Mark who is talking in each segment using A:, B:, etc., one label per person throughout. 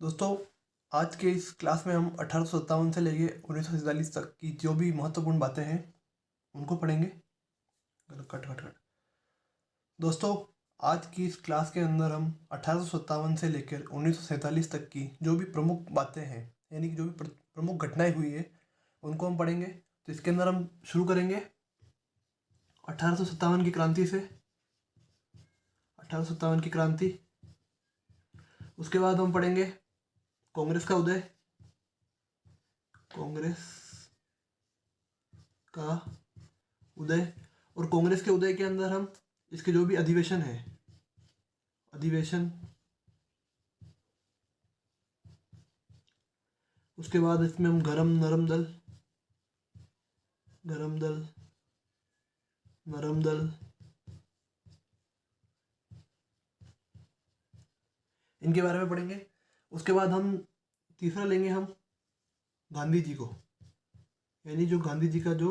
A: दोस्तों, आज के इस क्लास में हम 1857 से लेके 1947 तक की जो भी महत्वपूर्ण बातें हैं उनको पढ़ेंगे। Cut cut cut. दोस्तों, आज की इस क्लास के अंदर हम 1857 से लेकर 1947 तक की जो भी प्रमुख बातें हैं, यानी कि जो भी प्रमुख घटनाएं हुई है उनको हम पढ़ेंगे। तो इसके अंदर हम शुरू करेंगे 1857 की क्रांति से। 1857 की क्रांति, उसके बाद हम पढ़ेंगे कांग्रेस का उदय। कांग्रेस का उदय, और कांग्रेस के उदय के अंदर हम इसके जो भी अधिवेशन है, अधिवेशन, उसके बाद इसमें हम गरम नरम दल, गरम दल, नरम दल, इनके बारे में पढ़ेंगे। उसके बाद हम तीसरा लेंगे हम गांधी जी को, यानी जो गांधी जी का जो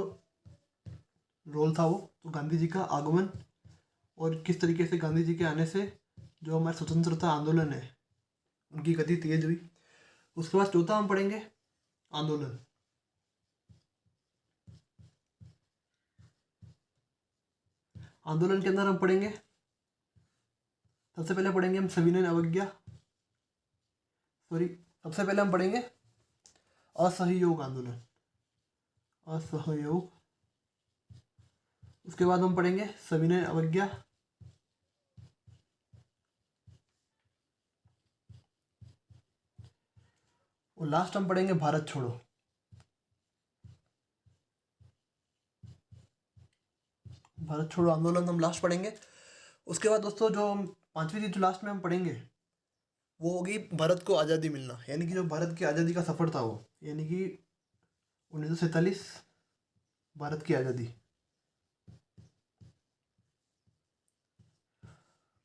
A: रोल था वो, तो गांधी जी का आगमन और किस तरीके से गांधी जी के आने से जो हमारे स्वतंत्रता आंदोलन है उनकी गति तेज हुई। उसके बाद चौथा हम पढ़ेंगे आंदोलन। आंदोलन के अंदर हम पढ़ेंगे, सबसे पहले पढ़ेंगे हम सविनय अवज्ञा, सबसे पहले हम पढ़ेंगे असहयोग आंदोलन, असहयोग। उसके बाद हम पढ़ेंगे सविनय अवज्ञा, और लास्ट हम पढ़ेंगे भारत छोड़ो। भारत छोड़ो आंदोलन हम लास्ट पढ़ेंगे। उसके बाद दोस्तों जो पांचवी चीज जो लास्ट में हम पढ़ेंगे वो होगी भारत को आज़ादी मिलना, यानी कि जो भारत की आज़ादी का सफ़र था वो, यानी कि 1947 भारत की आज़ादी।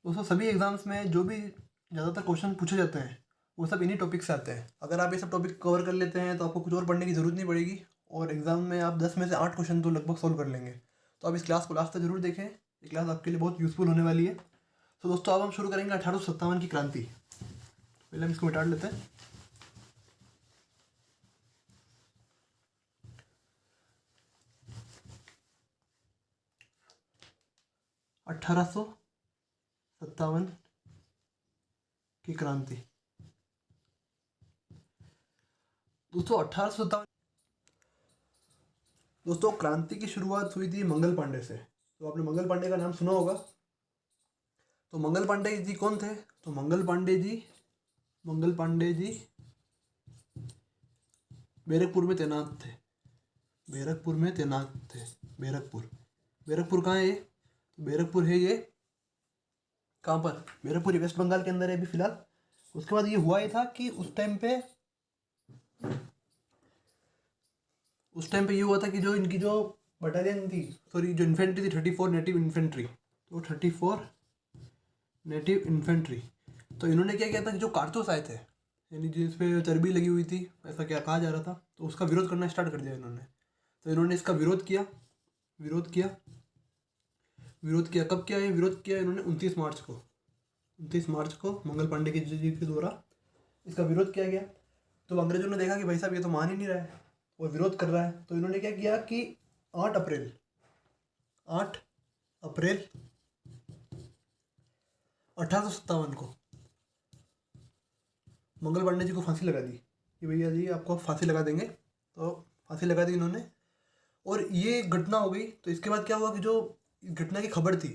A: दोस्तों, सभी एग्जाम्स में जो भी ज़्यादातर क्वेश्चन पूछे जाते हैं वो सब इन्हीं टॉपिक से आते हैं। अगर आप ये सब टॉपिक कवर कर लेते हैं तो आपको कुछ और पढ़ने की ज़रूरत नहीं पड़ेगी, और एग्जाम में आप 10 में से 8 क्वेश्चन तो लगभग सॉल्व कर लेंगे। तो आप इस क्लास को लास्ट तक जरूर देखें, ये क्लास आपके लिए बहुत यूजफुल होने वाली है। तो दोस्तों, अब हम शुरू करेंगे 1857 की क्रांति। पहले हम इसको मिटा लेते हैं। अठारह सौ सत्तावन की क्रांति। दोस्तों, 1857, दोस्तों क्रांति की शुरुआत हुई थी मंगल पांडे से। तो आपने मंगल पांडे का नाम सुना होगा। तो मंगल पांडे जी कौन थे? तो मंगल पांडे जी बैरकपुर में तैनात थे। बैरकपुर में तैनात थे। बैरकपुर कहाँ है ये? तो बैरकपुर है ये, कहाँ पर? बैरकपुर वेस्ट बंगाल के अंदर है अभी फिलहाल। उसके बाद ये हुआ ये था कि उस टाइम पे ये हुआ था कि जो इनकी जो बटालियन थी, सॉरी जो इन्फेंट्री थी, 34 नेटिव इन्फेंट्री, तो 34 नेटिव इन्फेंट्री, तो इन्होंने क्या किया था कि जो कारतूस आए थे, यानी जिस पे चर्बी लगी हुई थी, ऐसा क्या कहा जा रहा था, तो उसका विरोध करना स्टार्ट कर दिया इन्होंने। तो इन्होंने इसका विरोध किया। कब किया ये विरोध किया इन्होंने? 29 मार्च को मंगल पांडे जी के द्वारा इसका विरोध किया गया। तो अंग्रेजों ने देखा कि भाई साहब ये तो मान ही नहीं रहा है, वो विरोध कर रहा है। तो इन्होंने क्या किया कि 8 अप्रैल 1857 को मंगल पांडे जी को फांसी लगा दी कि भैया जी आपको फांसी लगा देंगे। तो फांसी लगा दी इन्होंने, और ये घटना हो गई। तो इसके बाद क्या हुआ कि जो घटना की खबर थी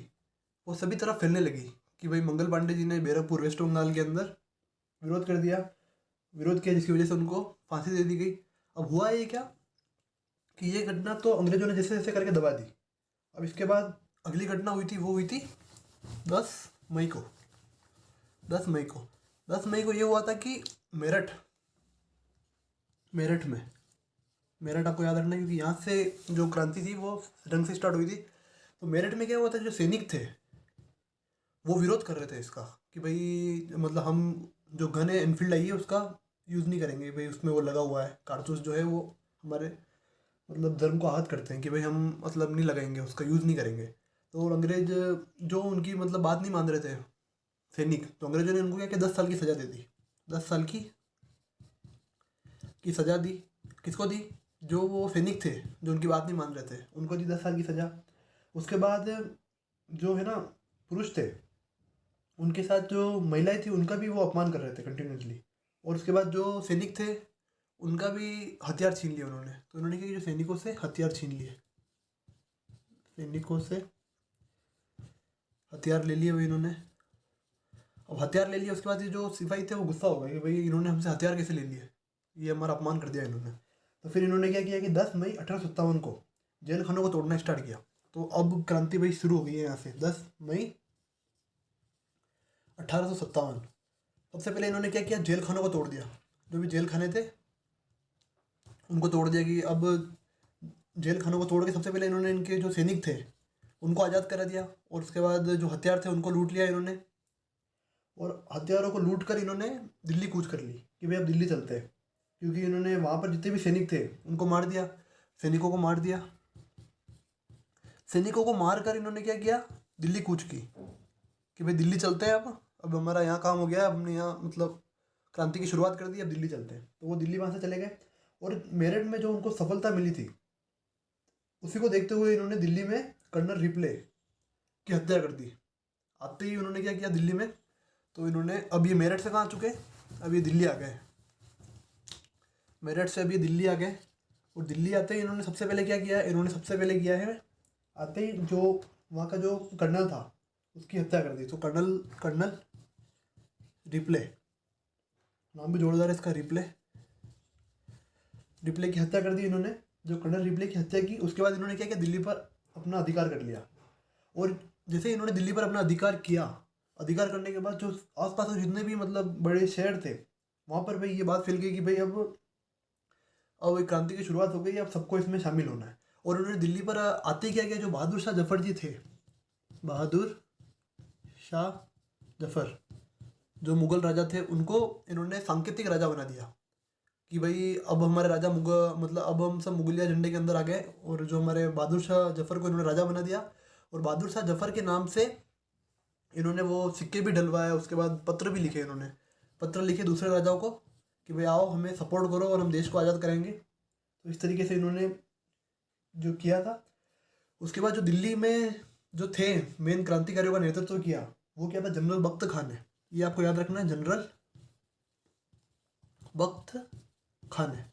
A: वो सभी तरफ फैलने लगी कि भाई मंगल पांडे जी ने बैरकपुर वेस्ट बंगाल के अंदर विरोध किया, जिसकी वजह से उनको फांसी दे दी गई। अब हुआ ये क्या कि ये घटना तो अंग्रेजों ने जैसे जैसे करके दबा दी। अब इसके बाद अगली घटना हुई थी, वो हुई थी 10 मई को। 10 मई को ये हुआ था कि मेरठ आपको याद रखना, क्योंकि यहाँ से जो क्रांति थी वो रंग से स्टार्ट हुई थी। तो मेरठ में क्या हुआ था, जो सैनिक थे वो विरोध कर रहे थे इसका कि भाई मतलब हम जो गन है एनफील्ड आई है उसका यूज़ नहीं करेंगे भाई, उसमें वो लगा हुआ है कारतूस जो है वो हमारे मतलब धर्म को आहत करते हैं कि भाई हम मतलब नहीं लगाएंगे, उसका यूज़ नहीं करेंगे। तो अंग्रेज जो उनकी मतलब बात नहीं मान रहे थे सैनिक, तो अंग्रेजों ने उनको क्या कि 10 साल की सज़ा दे दी। 10 साल की की सज़ा दी। किसको दी? जो वो सैनिक थे जो उनकी बात नहीं मान रहे थे, उनको दी 10 साल की सज़ा। उसके बाद जो है ना पुरुष थे, उनके साथ जो महिलाएं थी उनका भी वो अपमान कर रहे थे कंटिन्यूसली। और उसके बाद जो सैनिक थे उनका भी हथियार छीन लिए उन्होंने। तो उन्होंने क्या, जो सैनिकों से हथियार छीन लिए, सैनिकों से हथियार ले लिए भाई इन्होंने। अब हथियार ले लिया, उसके बाद ये जो सिपाही थे वो गुस्सा हो गए कि भाई इन्होंने हमसे हथियार कैसे ले लिए, ये हमारा अपमान कर दिया इन्होंने। तो फिर इन्होंने क्या किया कि 10 मई 1857 को जेल खानों को तोड़ना स्टार्ट किया। तो अब क्रांति भाई शुरू हो गई है यहाँ से 10 मई 1857। सबसे पहले इन्होंने क्या किया, जेल खानों को तोड़ दिया। जो भी जेल खाने थे उनको तोड़ दिया। कि अब जेल खानों को तोड़ के सबसे पहले इन्होंने इनके जो सैनिक थे उनको आज़ाद करा दिया। और उसके बाद जो हथियार थे उनको लूट लिया इन्होंने। और हथियारों को लूट कर इन्होंने दिल्ली कूच कर ली कि भाई अब दिल्ली चलते हैं। क्योंकि इन्होंने वहाँ पर जितने भी सैनिक थे उनको मार दिया, सैनिकों को मार दिया। सैनिकों को मार कर इन्होंने क्या किया, दिल्ली कूच की कि भाई दिल्ली चलते हैं। अब हमारा यहाँ काम हो गया, हमने यहाँ मतलब क्रांति की शुरुआत कर दी, अब दिल्ली चलते हैं। तो वो दिल्ली वहाँ से चले गए। और मेरठ में जो उनको सफलता मिली थी उसी को देखते हुए इन्होंने दिल्ली में कर्नल रिप्ले की हत्या कर दी। आते ही उन्होंने क्या किया दिल्ली में, तो इन्होंने, अब ये मेरठ से कहाँ आ चुके, अब ये दिल्ली आ गए। मेरठ से अब ये दिल्ली आ गए। और दिल्ली आते ही इन्होंने सबसे पहले क्या किया, इन्होंने सबसे पहले किया है, आते ही जो वहाँ का जो कर्नल था उसकी हत्या कर दी। तो कर्नल रिप्ले, नाम भी जोरदार है इसका, रिप्ले की हत्या कर दी इन्होंने। जो कर्नल रिप्ले की हत्या की, उसके बाद इन्होंने क्या किया, दिल्ली पर अपना अधिकार कर लिया। और जैसे इन्होंने दिल्ली पर अपना अधिकार किया, अधिकार करने के बाद जो आसपास के जितने भी मतलब बड़े शहर थे वहाँ पर भाई ये बात फैल गई कि भाई अब एक क्रांति की शुरुआत हो गई, अब सबको इसमें शामिल होना है। और उन्होंने दिल्ली पर आते ही क्या किया, जो बहादुर शाह जफर जी थे, बहादुर शाह जफर जो मुगल राजा थे, उनको इन्होंने सांकेतिक राजा बना दिया कि भाई अब हमारे राजा मतलब अब हम सब मुगलिया झंडे के अंदर आ गए। और जो हमारे बहादुर शाह जफर को इन्होंने राजा बना दिया। और बहादुर शाह जफर के नाम से इन्होंने वो सिक्के भी डलवाए। उसके बाद पत्र भी लिखे, इन्होंने पत्र लिखे दूसरे राजाओं को कि भाई आओ हमें सपोर्ट करो और हम देश को आज़ाद करेंगे। तो इस तरीके से इन्होंने जो किया था। उसके बाद जो दिल्ली में जो थे मेन क्रांतिकारियों का नेतृत्व किया, वो क्या था, जनरल बख्त खान है। ये आपको याद रखना है, जनरल बख्त खान है।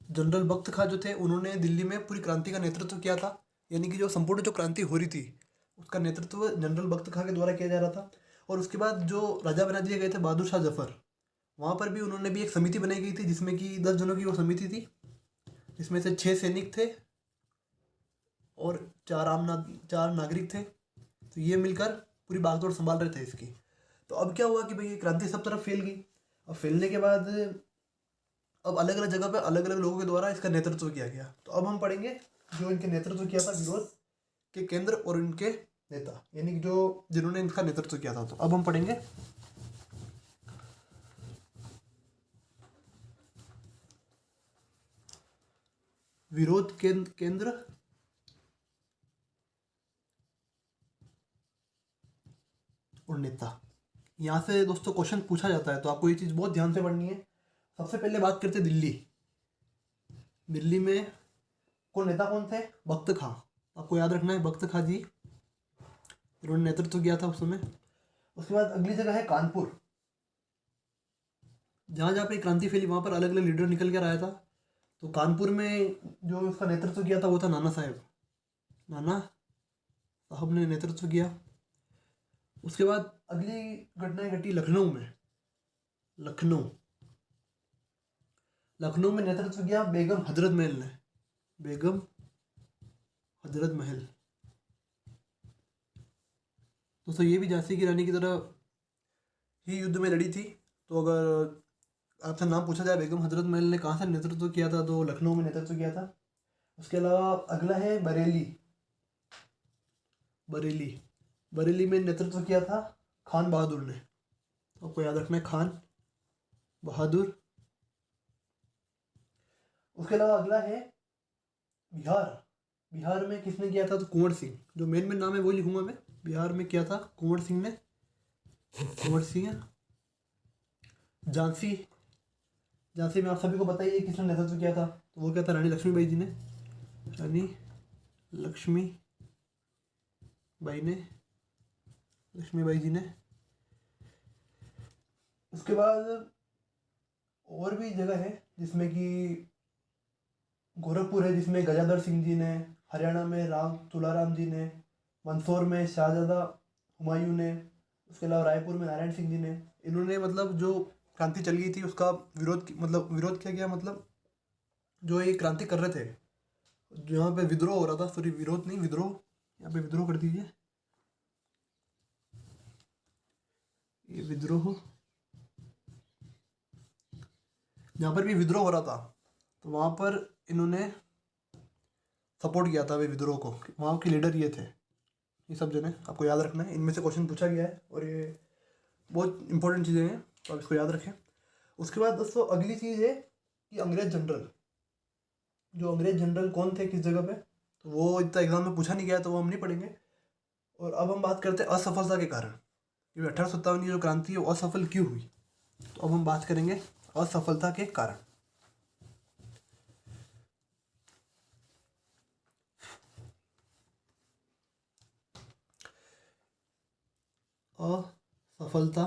A: जनरल बख्त खान जो थे उन्होंने दिल्ली में पूरी क्रांति का नेतृत्व किया था। यानी कि जो संपूर्ण जो क्रांति हो रही थी उसका नेतृत्व जनरल बख्त खान के द्वारा किया जा रहा था। और उसके बाद जो राजा बना दिए गए थे बहादुर शाह जफर, वहाँ पर भी उन्होंने भी एक समिति बनाई गई थी जिसमें कि 10 जनों की वो समिति थी, जिसमें से 6 सैनिक थे और 4 नागरिक थे। तो ये मिलकर पूरी बागडोर संभाल रहे थे इसकी। तो अब क्या हुआ कि भाई ये क्रांति सब तरफ फैल गई। अब फैलने के बाद अब अलग अलग जगह पे अलग अलग लोगों के द्वारा इसका नेतृत्व किया गया। तो अब हम पढ़ेंगे जो इनके नेतृत्व किया था, विरोध के केंद्र और इनके नेता, यानी कि जो जिन्होंने इनका नेतृत्व किया था। तो अब हम पढ़ेंगे विरोध केंद्र और नेता। यहाँ से दोस्तों क्वेश्चन पूछा जाता है, तो आपको ये चीज़ बहुत ध्यान से पढ़नी है। सबसे पहले बात करते हैं दिल्ली में नेता कौन थे, बख्त खां। आपको याद रखना है बख्त खां जी, इन्होंने नेतृत्व किया था उस समय। उसके बाद अगली जगह है कानपुर। जहाँ जहाँ पे क्रांति फैली वहाँ पर अलग अलग लीडर निकल कर आया था। तो कानपुर में जो उसका नेतृत्व किया था वो था नाना साहब ने नेतृत्व किया। उसके बाद अगली घटनाएं घटी लखनऊ में नेतृत्व किया बेगम हजरत महल ने। दोस्तों ये भी झांसी की रानी की तरह ही युद्ध में लड़ी थी। तो अगर आपसे नाम पूछा जाए बेगम हजरत महल ने कहाँ से नेतृत्व किया था, तो लखनऊ में नेतृत्व किया था। उसके अलावा अगला है बरेली में नेतृत्व किया था खान बहादुर ने। तो आपको याद रखना है खान बहादुर। उसके अलावा अगला है बिहार में किसने किया था, तो कुंवर सिंह। जो मेन नाम है वो लिखूंगा मैं। बिहार में किया था कुंवर सिंह। झांसी झांसी में आप सभी को पता ही है किसने नेतृत्व किया था, तो वो क्या था, रानी लक्ष्मीबाई जी ने, रानी लक्ष्मीबाई ने, लक्ष्मीबाई जी ने। उसके बाद और भी जगह है जिसमें कि गोरखपुर है जिसमें गजाधर सिंह जी ने, हरियाणा में राम तुलाराम जी ने, मंदसौर में शाहजादा हुमायूं ने, उसके अलावा रायपुर में नारायण सिंह जी ने। इन्होंने मतलब जो क्रांति चल गई थी उसका मतलब विरोध किया गया, मतलब जो ये क्रांति कर रहे थे, जो यहाँ पे विद्रोह हो रहा था, सॉरी विरोध नहीं, विद्रोह, यहाँ पे विद्रोह कर दीजिए, ये विद्रोह, जहाँ पर भी विद्रोह हो रहा था तो वहाँ पर इन्होंने सपोर्ट किया था वे विद्रोह को, वहाँ के लीडर ये थे। ये सब जने आपको याद रखना है, इनमें से क्वेश्चन पूछा गया है और ये बहुत इंपॉर्टेंट चीज़ें हैं, तो आप इसको याद रखें। उसके बाद दोस्तों अगली चीज़ है कि अंग्रेज जनरल, जो अंग्रेज जनरल कौन थे किस जगह पे, तो वो इतना एग्जाम में पूछा नहीं गया तो वो हम नहीं पढ़ेंगे। और अब हम बात करते हैं असफलता के कारण, कि 1857 की जो क्रांति है वो असफल क्यों हुई। तो अब हम बात करेंगे असफलता के कारण। असफलता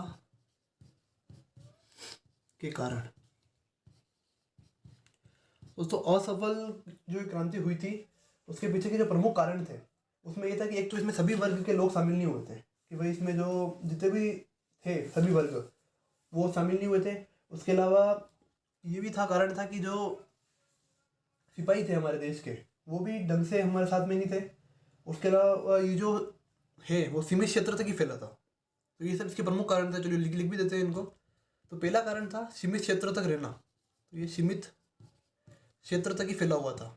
A: के कारण दोस्तों, असफल जो क्रांति हुई थी उसके पीछे के जो प्रमुख कारण थे उसमें ये था कि एक तो इसमें सभी वर्ग के लोग शामिल नहीं हुए थे, कि भाई इसमें जो जितने भी थे सभी वर्ग वो शामिल नहीं हुए थे। उसके अलावा ये भी था, कारण था कि जो सिपाही थे हमारे देश के वो भी ढंग से हमारे साथ में नहीं थे। उसके अलावा ये जो है वो सीमित क्षेत्र तक ही फैला था, तो ये सब इसके प्रमुख कारण थे। चलिए लिख लिख भी देते हैं इनको। तो पहला कारण था सीमित क्षेत्र तक रहना, तो ये सीमित क्षेत्र तक ही फैला हुआ था,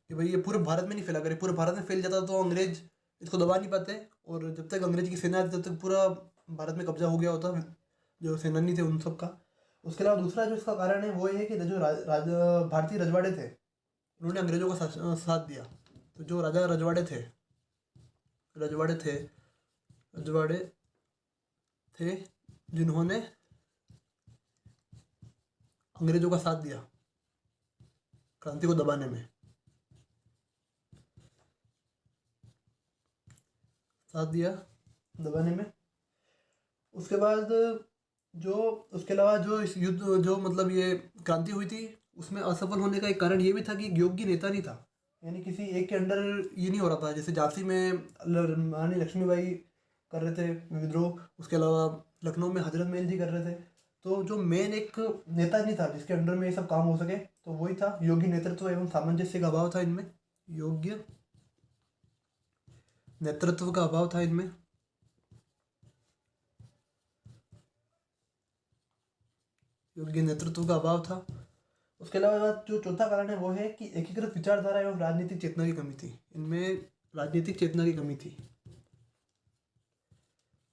A: कि भाई ये पूरे भारत में नहीं फैला, अगर पूरे भारत में फैल जाता तो अंग्रेज इसको दबा नहीं पाते, और जब तक अंग्रेज की सेना आती तब तक पूरा भारत में कब्जा हो गया होता जो सेनानी थे उन सब का। उसके अलावा दूसरा जो इसका कारण है वो ये है कि जो भारतीय रजवाड़े थे उन्होंने अंग्रेजों का साथ दिया। तो जो राजा रजवाड़े थे रजवाड़े थे जिन्होंने अंग्रेजों का साथ दिया क्रांति को दबाने में, साथ दिया दबाने में। उसके बाद जो उसके अलावा जो इस युद्ध जो मतलब ये क्रांति हुई थी उसमें असफल होने का एक कारण ये भी था कि योग्य नेता नहीं था, यानी किसी एक के अंडर ये नहीं हो रहा था। जैसे झांसी में रानी लक्ष्मीबाई कर रहे थे विद्रोह, उसके अलावा लखनऊ में हजरत महल जी कर रहे थे। तो जो मेन एक नेता नहीं था जिसके अंडर में ये सब काम हो सके, तो वही था योग्य नेतृत्व एवं सामंजस्य का अभाव था इनमें, योग्य नेतृत्व का अभाव था इनमें। योग्य नेतृत्व का अभाव था। उसके अलावा जो चौथा कारण है वो है कि एकीकृत विचारधारा एवं राजनीतिक चेतना की कमी थी, इनमें राजनीतिक चेतना की कमी थी,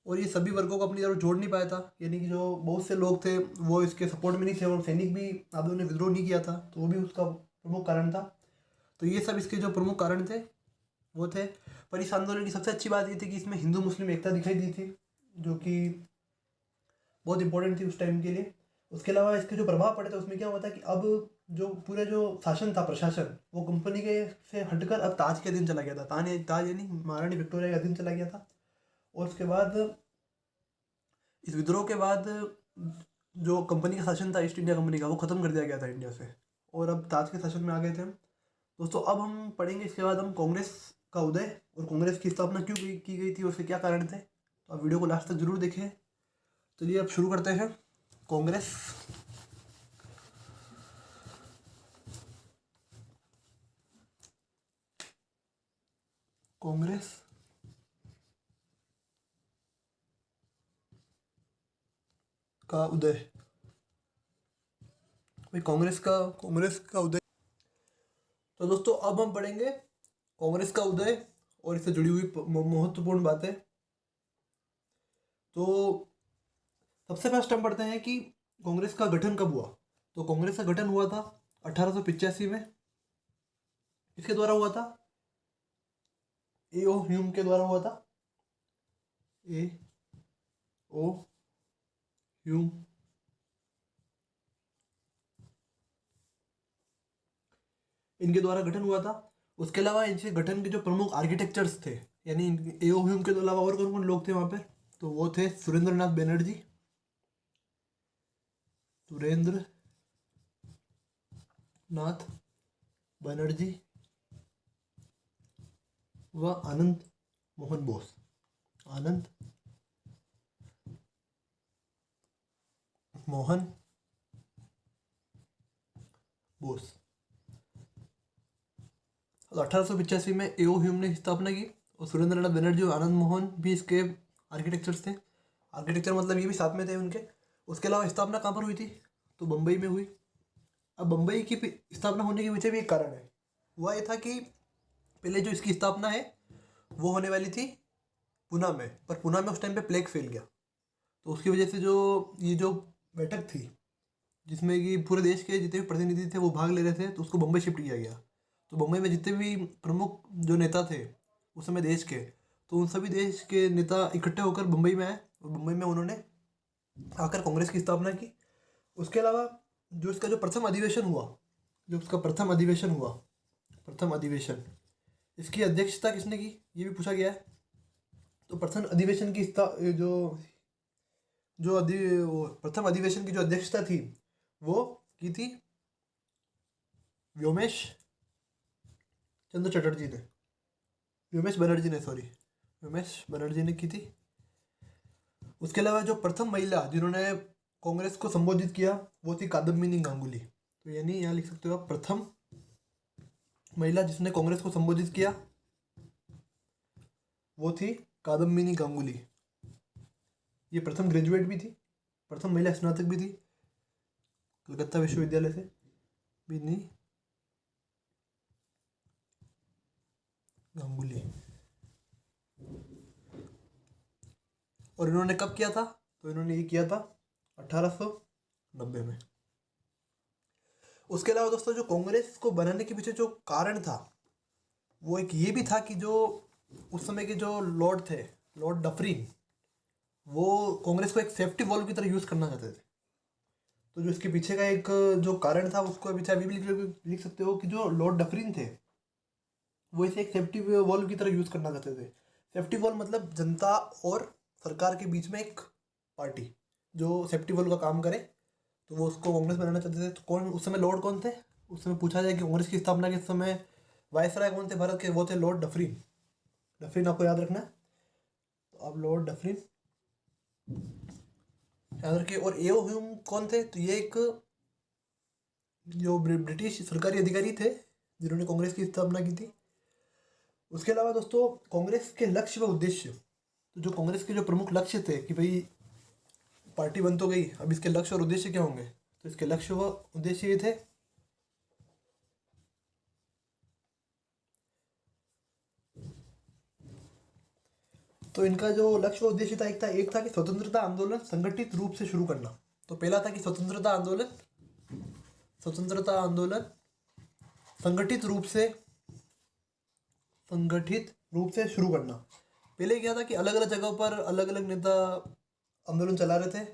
A: और ये सभी वर्गों को अपनी तरफ जोड़ नहीं पाया था। यानी कि जो बहुत से लोग थे वो इसके सपोर्ट में नहीं थे, और सैनिक भी आप लोगों ने विद्रोह नहीं किया था, तो वो भी उसका प्रमुख कारण था। तो ये सब इसके जो प्रमुख कारण थे वो थे। पर इस आंदोलन की सबसे अच्छी बात ये थी कि इसमें हिंदू मुस्लिम एकता दिखाई दी थी, जो कि बहुत इंपॉर्टेंट थी उस टाइम के लिए। उसके अलावा इसके जो प्रभाव पड़े थे उसमें क्या हुआ था कि अब जो पूरे जो शासन था, प्रशासन, वो कंपनी के से हटकर अब ताज के अधीन चला गया था। ताज यानी महारानी विक्टोरिया के अधीन चला गया था। और उसके बाद इस विद्रोह के बाद जो कंपनी का शासन था ईस्ट इंडिया कंपनी का, वो ख़त्म कर दिया गया था इंडिया से, और अब ताज के शासन में आ गए थे हम। दोस्तों अब हम पढ़ेंगे इसके बाद हम कांग्रेस का उदय और कांग्रेस की स्थापना क्यों की गई थी और उसके क्या कारण थे। तो आप वीडियो को लास्ट तक जरूर देखें। चलिए अब शुरू करते हैं। कांग्रेस कांग्रेस का उदय, भाई कांग्रेस का उदय। तो दोस्तों अब हम पढ़ेंगे कांग्रेस का उदय और इससे जुड़ी हुई महत्वपूर्ण बातें। तो सबसे फर्स्ट हम पढ़ते हैं कि कांग्रेस का गठन कब हुआ। तो कांग्रेस का गठन हुआ था 1885 में। किसके द्वारा हुआ था? ए ओ ह्यूम के द्वारा हुआ था। ए ओ ह्यूम इनके द्वारा गठन हुआ था। उसके अलावा इनके गठन के जो प्रमुख आर्किटेक्चर्स थे, यानी एओ ह्यूम के अलावा और कौन कौन लोग थे वहाँ पे, तो वो थे सुरेंद्रनाथ बनर्जी, सुरेंद्र नाथ बनर्जी व आनंद मोहन बोस, आनंद मोहन बोस। 1885 में एओ ह्यूम ने स्थापना की और सुरेंद्रनाथ बनर्जी और आनंद मोहन भी इसके आर्किटेक्चर्स थे। आर्किटेक्चर मतलब ये भी साथ में थे उनके। उसके अलावा स्थापना कहाँ पर हुई थी, तो बम्बई में हुई। अब बम्बई की स्थापना होने के पीछे भी एक कारण है। हुआ ये था कि पहले जो इसकी स्थापना है वो होने वाली थी पुणे में, पर पुणे में उस टाइम पे प्लेग फैल गया, तो उसकी वजह से जो ये जो बैठक थी जिसमें कि पूरे देश के जितने भी प्रतिनिधि थे वो भाग ले रहे थे, तो उसको बम्बई शिफ्ट किया गया। तो बम्बई में जितने भी प्रमुख जो नेता थे उस समय देश के, तो उन सभी देश के नेता इकट्ठे होकर बम्बई में आए और बम्बई में उन्होंने आकर कांग्रेस की स्थापना की। उसके अलावा जो इसका जो प्रथम अधिवेशन हुआ, जो उसका प्रथम अधिवेशन इसकी अध्यक्षता किसने की, ये भी पूछा गया है। तो प्रथम अधिवेशन की प्रथम अधिवेशन की जो अध्यक्षता थी वो की थी व्योमेश चंद्र चटर्जी ने, व्योमेश बनर्जी ने की थी। उसके अलावा जो प्रथम महिला जिन्होंने कांग्रेस को संबोधित किया वो थी कादम्बिनी गांगुली। तो यानी यहाँ लिख सकते हो आप, प्रथम महिला जिसने कांग्रेस को संबोधित किया वो थी कादम्बिनी गांगुली। ये प्रथम ग्रेजुएट भी थी, प्रथम महिला स्नातक भी थी कलकत्ता विश्वविद्यालय से, बिनी गांगुली। और इन्होंने कब किया था, तो इन्होंने ये किया था 1890 में। उसके अलावा दोस्तों जो कांग्रेस को बनाने के पीछे जो कारण था वो एक ये भी था कि जो उस समय के जो लॉर्ड थे, लॉर्ड डफरिन, वो कांग्रेस को एक सेफ्टी वॉल्व की तरह यूज़ करना चाहते थे। तो जो इसके पीछे का एक जो कारण था उसको अभी भी लिख सकते हो कि जो लॉर्ड डफरिन थे वो इसे एक सेफ्टी वॉल्व की तरह यूज़ करना चाहते थे। सेफ्टी वॉल्व मतलब जनता और सरकार के बीच में एक पार्टी जो सेफ्टी वॉल्व का काम करे, तो वो उसको कांग्रेस बनाना चाहते थे। तो कौन उस समय लॉर्ड कौन थे, उस समय पूछा जाए कि कांग्रेस की स्थापना के समय वायसराय कौन थे भारत के, वो थे लॉर्ड डफरिन। डफरिन आपको याद रखना है, तो आप लॉर्ड डफरिन याद रखिए। और एओ ह्यूम कौन थे, तो ये एक जो ब्रिटिश सरकारी अधिकारी थे जिन्होंने कांग्रेस की स्थापना की थी। उसके अलावा दोस्तों कांग्रेस के लक्ष्य व उद्देश्य, तो जो कांग्रेस के जो प्रमुख लक्ष्य थे कि भाई पार्टी बन तो गई, अब इसके लक्ष्य और उद्देश्य क्या होंगे, तो इसके लक्ष्य व उद्देश्य ये थे तो इनका जो लक्ष्य व उद्देश्य था एक था कि स्वतंत्रता आंदोलन संगठित रूप से शुरू करना। तो पहला था कि स्वतंत्रता आंदोलन संगठित रूप से शुरू करना। पहले क्या था कि अलग अलग जगहों पर अलग अलग नेता आंदोलन चला रहे थे,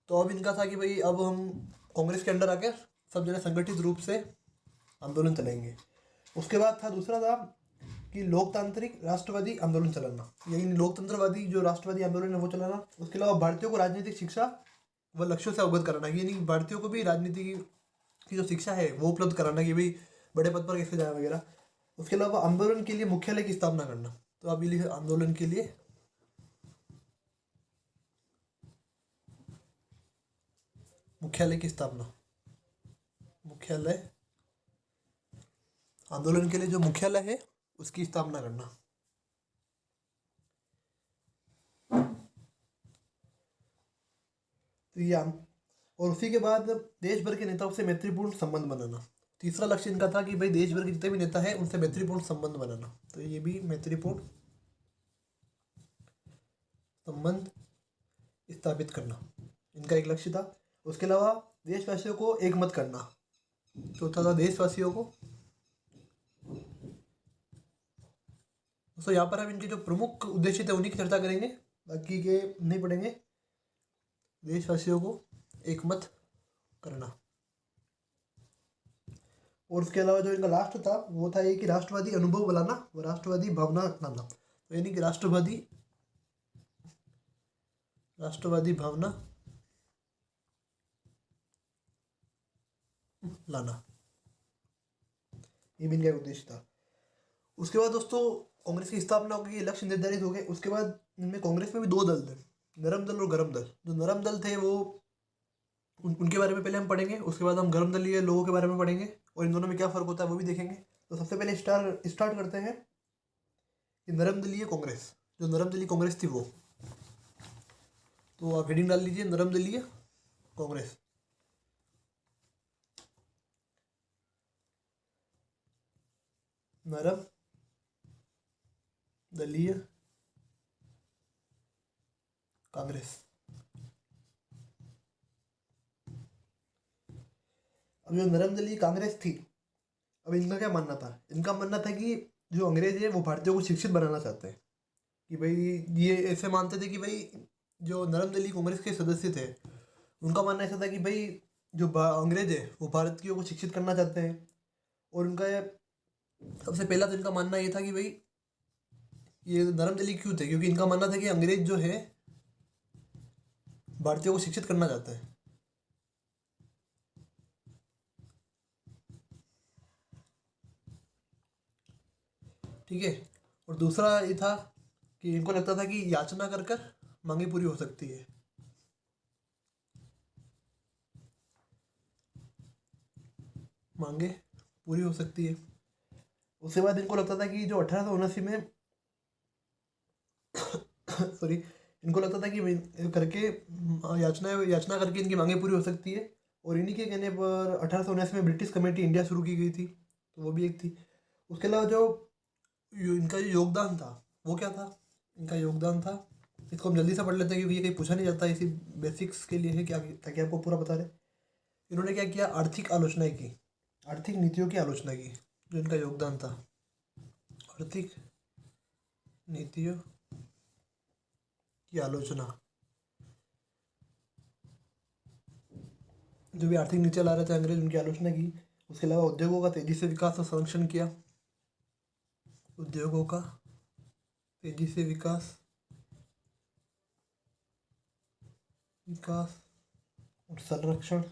A: तो अब इनका था कि भाई अब हम कांग्रेस के अंडर आकर सब जने संगठित रूप से आंदोलन चलाएंगे। उसके बाद था दूसरा था कि लोकतांत्रिक राष्ट्रवादी आंदोलन चलाना, यानी लोकतंत्रवादी जो राष्ट्रवादी आंदोलन है वो चलाना। उसके अलावा भारतीयों को राजनीतिक शिक्षा व लक्ष्यों से अवगत कराना, यानी भारतीयों को भी राजनीति की जो शिक्षा है वो उपलब्ध कराना कि भाई बड़े पद पर कैसे जाए वगैरह। उसके अलावा आंदोलन के लिए मुख्यालय की स्थापना करना, तो आप ये लिखे आंदोलन के लिए मुख्यालय की स्थापना, आंदोलन के लिए जो मुख्यालय है उसकी स्थापना करना। तो ये और उसी के बाद देश भर के नेताओं से मैत्रीपूर्ण संबंध बनाना। तीसरा लक्ष्य इनका था कि भाई देश भर के जितने भी नेता हैं उनसे मैत्रीपूर्ण संबंध बनाना, तो ये भी मैत्रीपूर्ण संबंध स्थापित करना इनका एक लक्ष्य था। उसके अलावा देशवासियों को एक मत करना, चौथा था देशवासियों को। तो यहाँ पर हम इनके जो प्रमुख उद्देश्य थे उन्हीं की चर्चा करेंगे, बाकी के नहीं पढ़ेंगे। देशवासियों को एक मत करना। और उसके अलावा जो इनका लास्ट था वो था ये कि राष्ट्रवादी अनुभव लाना व राष्ट्रवादी भावना लाना। तो यानी कि राष्ट्रवादी भावना लाना, ये भी इनका उद्देश्य था। उसके बाद दोस्तों कांग्रेस की स्थापना हो गई, लक्ष्य निर्धारित हो गए। उसके बाद इनमें कांग्रेस में भी दो दल थे, नरम दल और गरम दल। जो नरम दल थे वो उनके बारे में पहले हम पढ़ेंगे, उसके बाद हम गर्म दलीय लोगों के बारे में पढ़ेंगे और इन दोनों में क्या फ़र्क होता है वो भी देखेंगे। तो सबसे पहले स्टार्ट करते हैं कि नरम दलीय कांग्रेस। जो नरम दलीय कांग्रेस थी वो, तो आप हेडिंग डाल लीजिए नरम दलीय कांग्रेस। नरम दलीय कांग्रेस। अब जो नरम दलीय कांग्रेस थी, अब इनका क्या मानना था? इनका मानना था कि जो अंग्रेज है वो भारतीयों को शिक्षित बनाना चाहते हैं। कि भाई ये ऐसे मानते थे कि भाई जो नरम दलीय कांग्रेस के सदस्य थे उनका मानना ऐसा था कि भाई जो अंग्रेज है वो भारतीयों को शिक्षित करना चाहते हैं। और उनका सबसे पहला तो इनका मानना ये था कि भाई ये नरम दलीय क्यों थे, क्योंकि इनका मानना था कि अंग्रेज जो है भारतीयों को शिक्षित करना चाहते हैं। ठीक है। और दूसरा ये था कि इनको लगता था कि याचना कर कर मांगे पूरी हो सकती है। मांगे पूरी हो सकती है। उसके बाद इनको लगता था कि जो 1879 में सॉरी, इनको लगता था कि करके याचना याचना करके इनकी मांगे पूरी हो सकती है। और इन्हीं के कहने पर 1879 में ब्रिटिश कमेटी इंडिया शुरू की गई थी, तो वो भी एक थी। उसके अलावा जो इनका जो योगदान था वो क्या था? इनका योगदान था, इसको हम जल्दी से पढ़ लेते हैं क्योंकि ये कहीं पूछा नहीं जाता, इसी बेसिक्स के लिए है क्या, ताकि आपको पूरा बता रहे। इन्होंने क्या किया? आर्थिक आलोचना की, आर्थिक नीतियों की आलोचना की। जो इनका योगदान था, आर्थिक नीतियों की आलोचना। जो भी आर्थिक नीतियाँ ला रहे थे अंग्रेज, उनकी आलोचना की। उसके अलावा उद्योगों का तेजी से विकास और संरक्षण किया। उद्योगों का तेजी से विकास विकास और संरक्षण।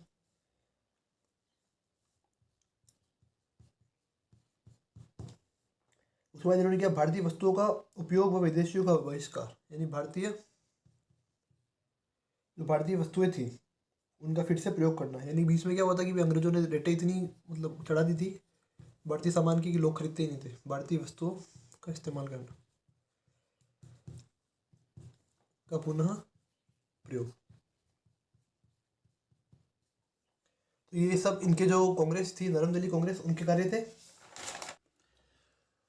A: उसके बाद इन्होंने किया भारतीय वस्तुओं का उपयोग व विदेशियों का बहिष्कार। यानी जो भारतीय वस्तुएं थी उनका फिर से प्रयोग करना। यानी बीच में क्या हुआ था कि अंग्रेजों ने रेटें इतनी मतलब चढ़ा दी थी बढ़ती सामान की कि लोग खरीदते ही नहीं थे। भारतीय वस्तुओं का इस्तेमाल करना का पुनः प्रयोग। तो ये सब इनके जो कांग्रेस थी, नरम दलीय कांग्रेस, उनके कार्य थे।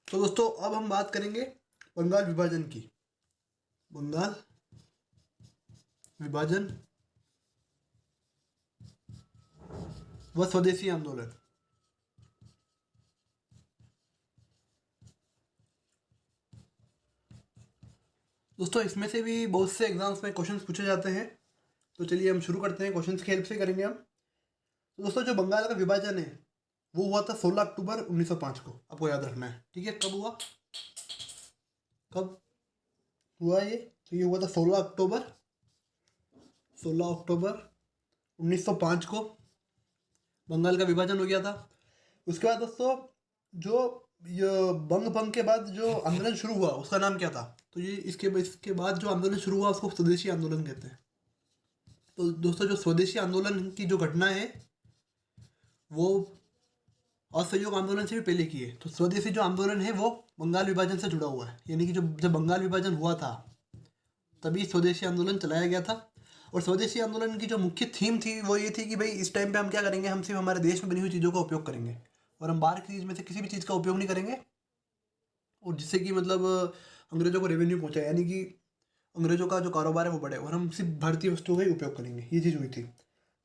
A: तो दोस्तों अब हम बात करेंगे बंगाल विभाजन की। बंगाल विभाजन व स्वदेशी आंदोलन। दोस्तों इसमें से भी बहुत से एग्जाम्स में क्वेश्चंस पूछे जाते हैं, तो चलिए हम शुरू करते हैं, क्वेश्चंस की हेल्प से करेंगे हम। तो दोस्तों जो बंगाल का विभाजन है वो हुआ था 16 अक्टूबर 1905 को, आपको याद रखना है। ठीक है, कब हुआ? कब हुआ ये? तो ये हुआ था 16 अक्टूबर 1905 को बंगाल का विभाजन हो गया था। उसके बाद दोस्तों जो ये बंग भंग के बाद जो आंदोलन शुरू हुआ उसका नाम क्या था? तो ये इसके बाद जो आंदोलन शुरू हुआ उसको स्वदेशी आंदोलन कहते हैं। तो दोस्तों जो स्वदेशी आंदोलन की जो घटना है वो असहयोग आंदोलन से भी पहले की है। तो स्वदेशी जो आंदोलन है वो बंगाल विभाजन से जुड़ा हुआ है। यानी कि जब बंगाल विभाजन हुआ था तभी स्वदेशी आंदोलन चलाया गया था। और स्वदेशी आंदोलन की जो मुख्य थीम थी वो ये थी कि भाई इस टाइम पे हम क्या करेंगे, हम सिर्फ हमारे देश में बनी हुई चीज़ों का उपयोग करेंगे और हम बाहर की चीज़ में से किसी भी चीज़ का उपयोग नहीं करेंगे, और जिससे कि मतलब अंग्रेजों को रेवेन्यू पहुंचाए, यानी कि अंग्रेजों का जो कारोबार है वो बढ़े, और हम सिर्फ भारतीय वस्तुओं का ही उपयोग करेंगे। ये चीज़ हुई थी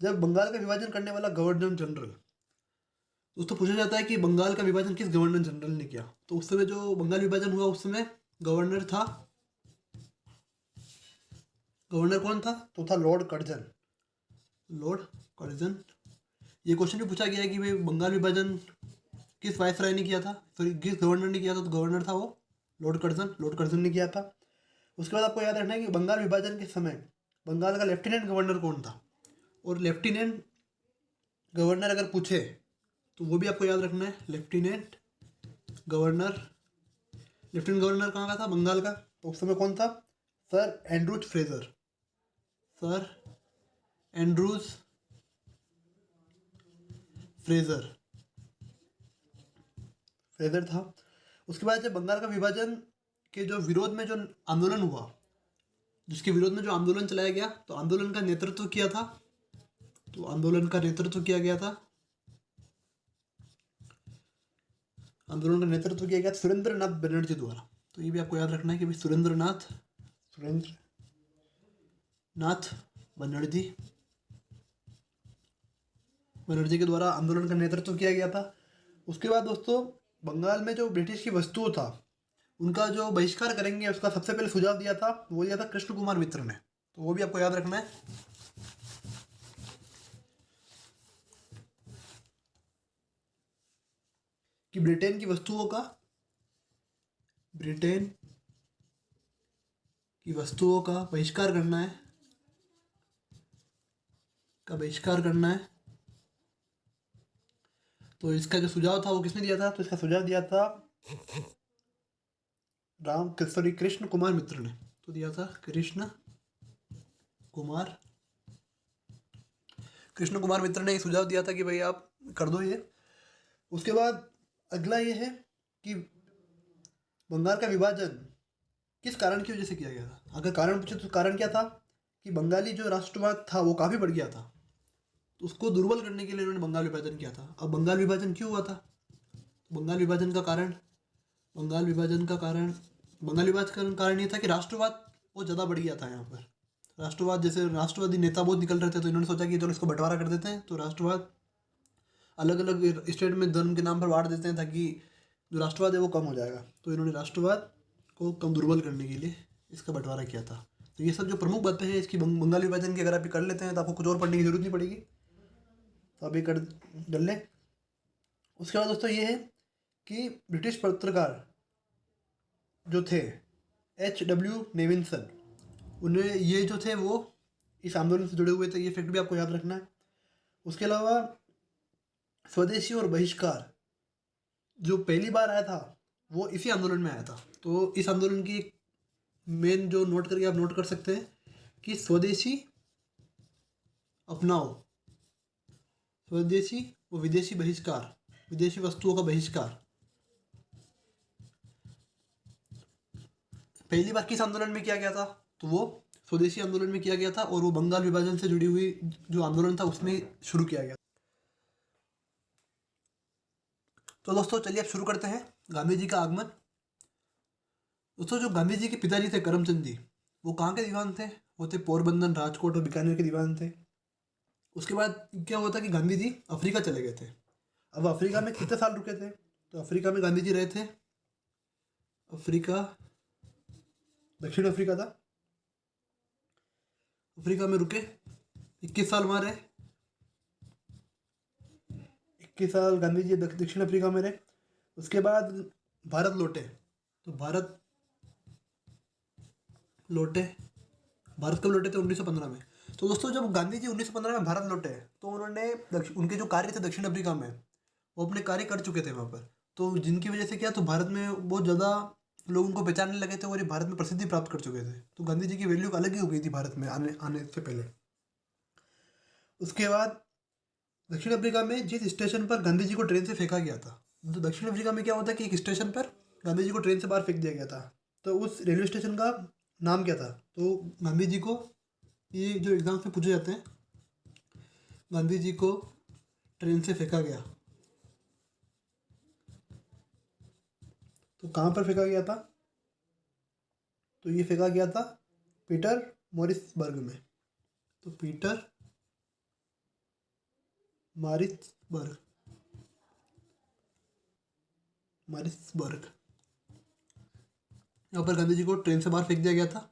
A: जब बंगाल का विभाजन करने वाला गवर्नर जनरल। दोस्तों पूछा जाता है कि बंगाल का विभाजन किस गवर्नर जनरल ने किया? तो उस समय जो बंगाल विभाजन हुआ उस समय गवर्नर था, गवर्नर कौन था? तो था लॉर्ड कर्जन। लॉर्ड कर्जन ये क्वेश्चन भी पूछा गया है कि भाई बंगाल विभाजन किस वायसराय ने किया था, सॉरी किस गवर्नर ने किया था, तो गवर्नर था वो लॉर्ड कर्जन ने किया था। उसके बाद आपको याद रखना है कि बंगाल विभाजन के समय बंगाल का लेफ्टिनेंट गवर्नर कौन था, और लेफ्टिनेंट गवर्नर अगर पूछे तो वो भी आपको याद रखना है। लेफ्टिनेंट गवर्नर कहाँ का था, बंगाल का, तो उस समय कौन था, sir Andrews Fraser, sir Andrews Fraser था। उसके बाद जब बंगाल का विभाजन के जो विरोध में जो आंदोलन हुआ, जिसके विरोध में जो आंदोलन चलाया गया, तो आंदोलन का नेतृत्व किया था, सुरेंद्रनाथ बनर्जी द्वारा। तो ये भी आपको याद रखना है कि भाई सुरेंद्रनाथ बनर्जी के द्वारा आंदोलन का नेतृत्व किया गया था। उसके बाद दोस्तों बंगाल में जो ब्रिटिश की वस्तुओं था उनका जो बहिष्कार करेंगे, उसका सबसे पहले सुझाव दिया था, वो दिया था कृष्ण कुमार मित्र ने। तो वो भी आपको याद रखना है। कि ब्रिटेन की वस्तुओं का बहिष्कार करना है, तो इसका जो सुझाव था वो किसने दिया था, तो इसका सुझाव दिया था कृष्ण कुमार मित्र ने। तो दिया था कृष्ण कुमार मित्र ने सुझाव दिया था कि भाई आप कर दो ये। उसके बाद अगला ये है कि बंगाल का विभाजन किस कारण की वजह से किया गया था। अगर कारण पूछे तो कारण क्या था कि बंगाली जो राष्ट्रवाद था वो काफ़ी बढ़ गया था, तो उसको दुर्बल करने के लिए उन्होंने बंगाल विभाजन किया था। अब बंगाल विभाजन क्यों हुआ था, बंगाल विभाजन का कारण ये था कि राष्ट्रवाद बहुत ज़्यादा बढ़ गया था यहाँ पर। राष्ट्रवादी नेता बहुत निकल रहे थे, तो इन्होंने सोचा कि चलो इसको बंटवारा कर देते हैं। तो राष्ट्रवाद अलग अलग स्टेट में धर्म के नाम पर बांट देते हैं ताकि जो राष्ट्रवाद है वो कम हो जाएगा। तो इन्होंने राष्ट्रवाद को कम दुर्बल करने के लिए इसका बंटवारा किया था। तो ये सब जो प्रमुख बातें हैं इसकी बंगाल विभाजन की, अगर आप कर लेते हैं तो आपको कुछ और पढ़ने की जरूरत नहीं पड़ेगी, तो आप ये कर लें। उसके बाद दोस्तों ये है कि ब्रिटिश पत्रकार जो थे H.W. नेविंसन, उन्हें ये जो थे वो इस आंदोलन से जुड़े हुए थे, ये फैक्ट भी आपको याद रखना है। उसके अलावा स्वदेशी और बहिष्कार जो पहली बार आया था वो इसी आंदोलन में आया था। तो इस आंदोलन की मेन जो नोट करके आप नोट कर सकते हैं कि स्वदेशी अपनाओ, स्वदेशी व विदेशी बहिष्कार, विदेशी वस्तुओं का बहिष्कार पहली बार किस आंदोलन में किया गया था, तो वो स्वदेशी आंदोलन में किया गया था, और वो बंगाल विभाजन से जुड़ी हुई जो आंदोलन था उसमें शुरू किया गया। तो दोस्तों चलिए अब शुरू करते हैं गांधी जी का आगमन। दोस्तों जो गांधी जी के पिताजी थे करमचंद जी, वो कहाँ के दीवान थे, वो थे पोरबंदर, राजकोट और बीकानेर के दीवान थे। उसके बाद क्या हुआ था कि गांधी जी अफ्रीका चले गए थे। अब अफ्रीका में कितने साल रुके थे, तो अफ्रीका में गांधी जी रहे थे, दक्षिण अफ्रीका था, अफ्रीका में रुके 21 साल वहाँ रहे। 21 साल गांधी जी दक्षिण अफ्रीका में रहे। उसके बाद भारत लौटे। तो भारत कब लौटे थे, 1915 में। तो दोस्तों जब गांधी जी 1915 में भारत लौटे तो उन्होंने उनके जो कार्य थे दक्षिण अफ्रीका में वो अपने कार्य कर चुके थे वहाँ पर। तो जिनकी वजह से क्या, तो भारत में बहुत ज़्यादा लोग उनको पहचानने लगे थे और ये भारत में प्रसिद्धि प्राप्त कर चुके थे। तो गांधी जी की वैल्यू अलग ही हो गई थी भारत में आने से पहले। उसके बाद दक्षिण अफ्रीका में जिस स्टेशन पर गांधी जी को ट्रेन से फेंका गया था, तो दक्षिण अफ्रीका में क्या होता है कि एक स्टेशन पर गांधी जी को ट्रेन से बाहर फेंक दिया गया था, तो उस रेलवे स्टेशन का नाम क्या था, तो गांधी जी को, ये जो एग्जाम से पूछे जाते हैं, गांधी जी को ट्रेन से फेंका गया, तो कहाँ पर फेंका गया था, तो ये फेंका गया था पीटर मॉरिसबर्ग में। तो पीटर मॉरिसबर्ग यहाँ पर गांधी जी को ट्रेन से बाहर फेंक दिया गया था।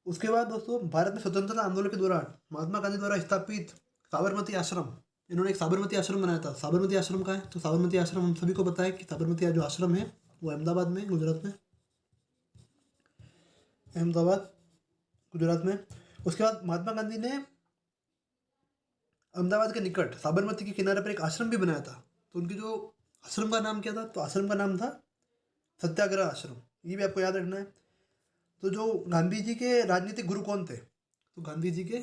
A: उसके बाद दोस्तों भारत में स्वतंत्रता आंदोलन के दौरान महात्मा गांधी द्वारा स्थापित साबरमती आश्रम इन्होंने एक साबरमती आश्रम बनाया था। साबरमती आश्रम कहाँ है? तो साबरमती आश्रम हम सभी को पता है कि साबरमती जो आश्रम है वो अहमदाबाद में, गुजरात में, अहमदाबाद गुजरात में। उसके बाद महात्मा गांधी ने अहमदाबाद के निकट साबरमती के किनारे पर एक आश्रम भी बनाया था। तो उनकी जो आश्रम का नाम क्या था? तो आश्रम का नाम था सत्याग्रह आश्रम। ये भी आपको याद रखना है। तो जो गांधी जी के राजनीतिक गुरु कौन थे? तो गांधी जी के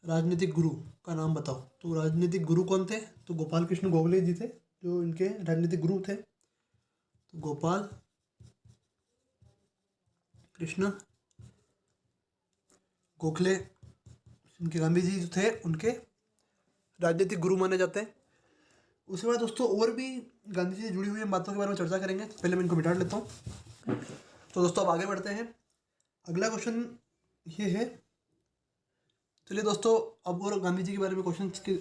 A: राजनीतिक गुरु का नाम बताओ। तो राजनीतिक गुरु कौन थे? तो गोपाल कृष्ण गोखले जी थे जो इनके राजनीतिक गुरु थे। तो गोपाल कृष्ण गोखले इनके गांधी जी जो थे उनके राजनीतिक गुरु माने जाते हैं। उसके बाद दोस्तों और भी गांधी जी से जुड़ी हुई बातों के बारे में चर्चा करेंगे। पहले मैं इनको मिटा लेता हूँ। तो दोस्तों अब आगे बढ़ते हैं। अगला क्वेश्चन ये है, चलिए दोस्तों अब और गांधी जी के बारे में क्वेश्चन के,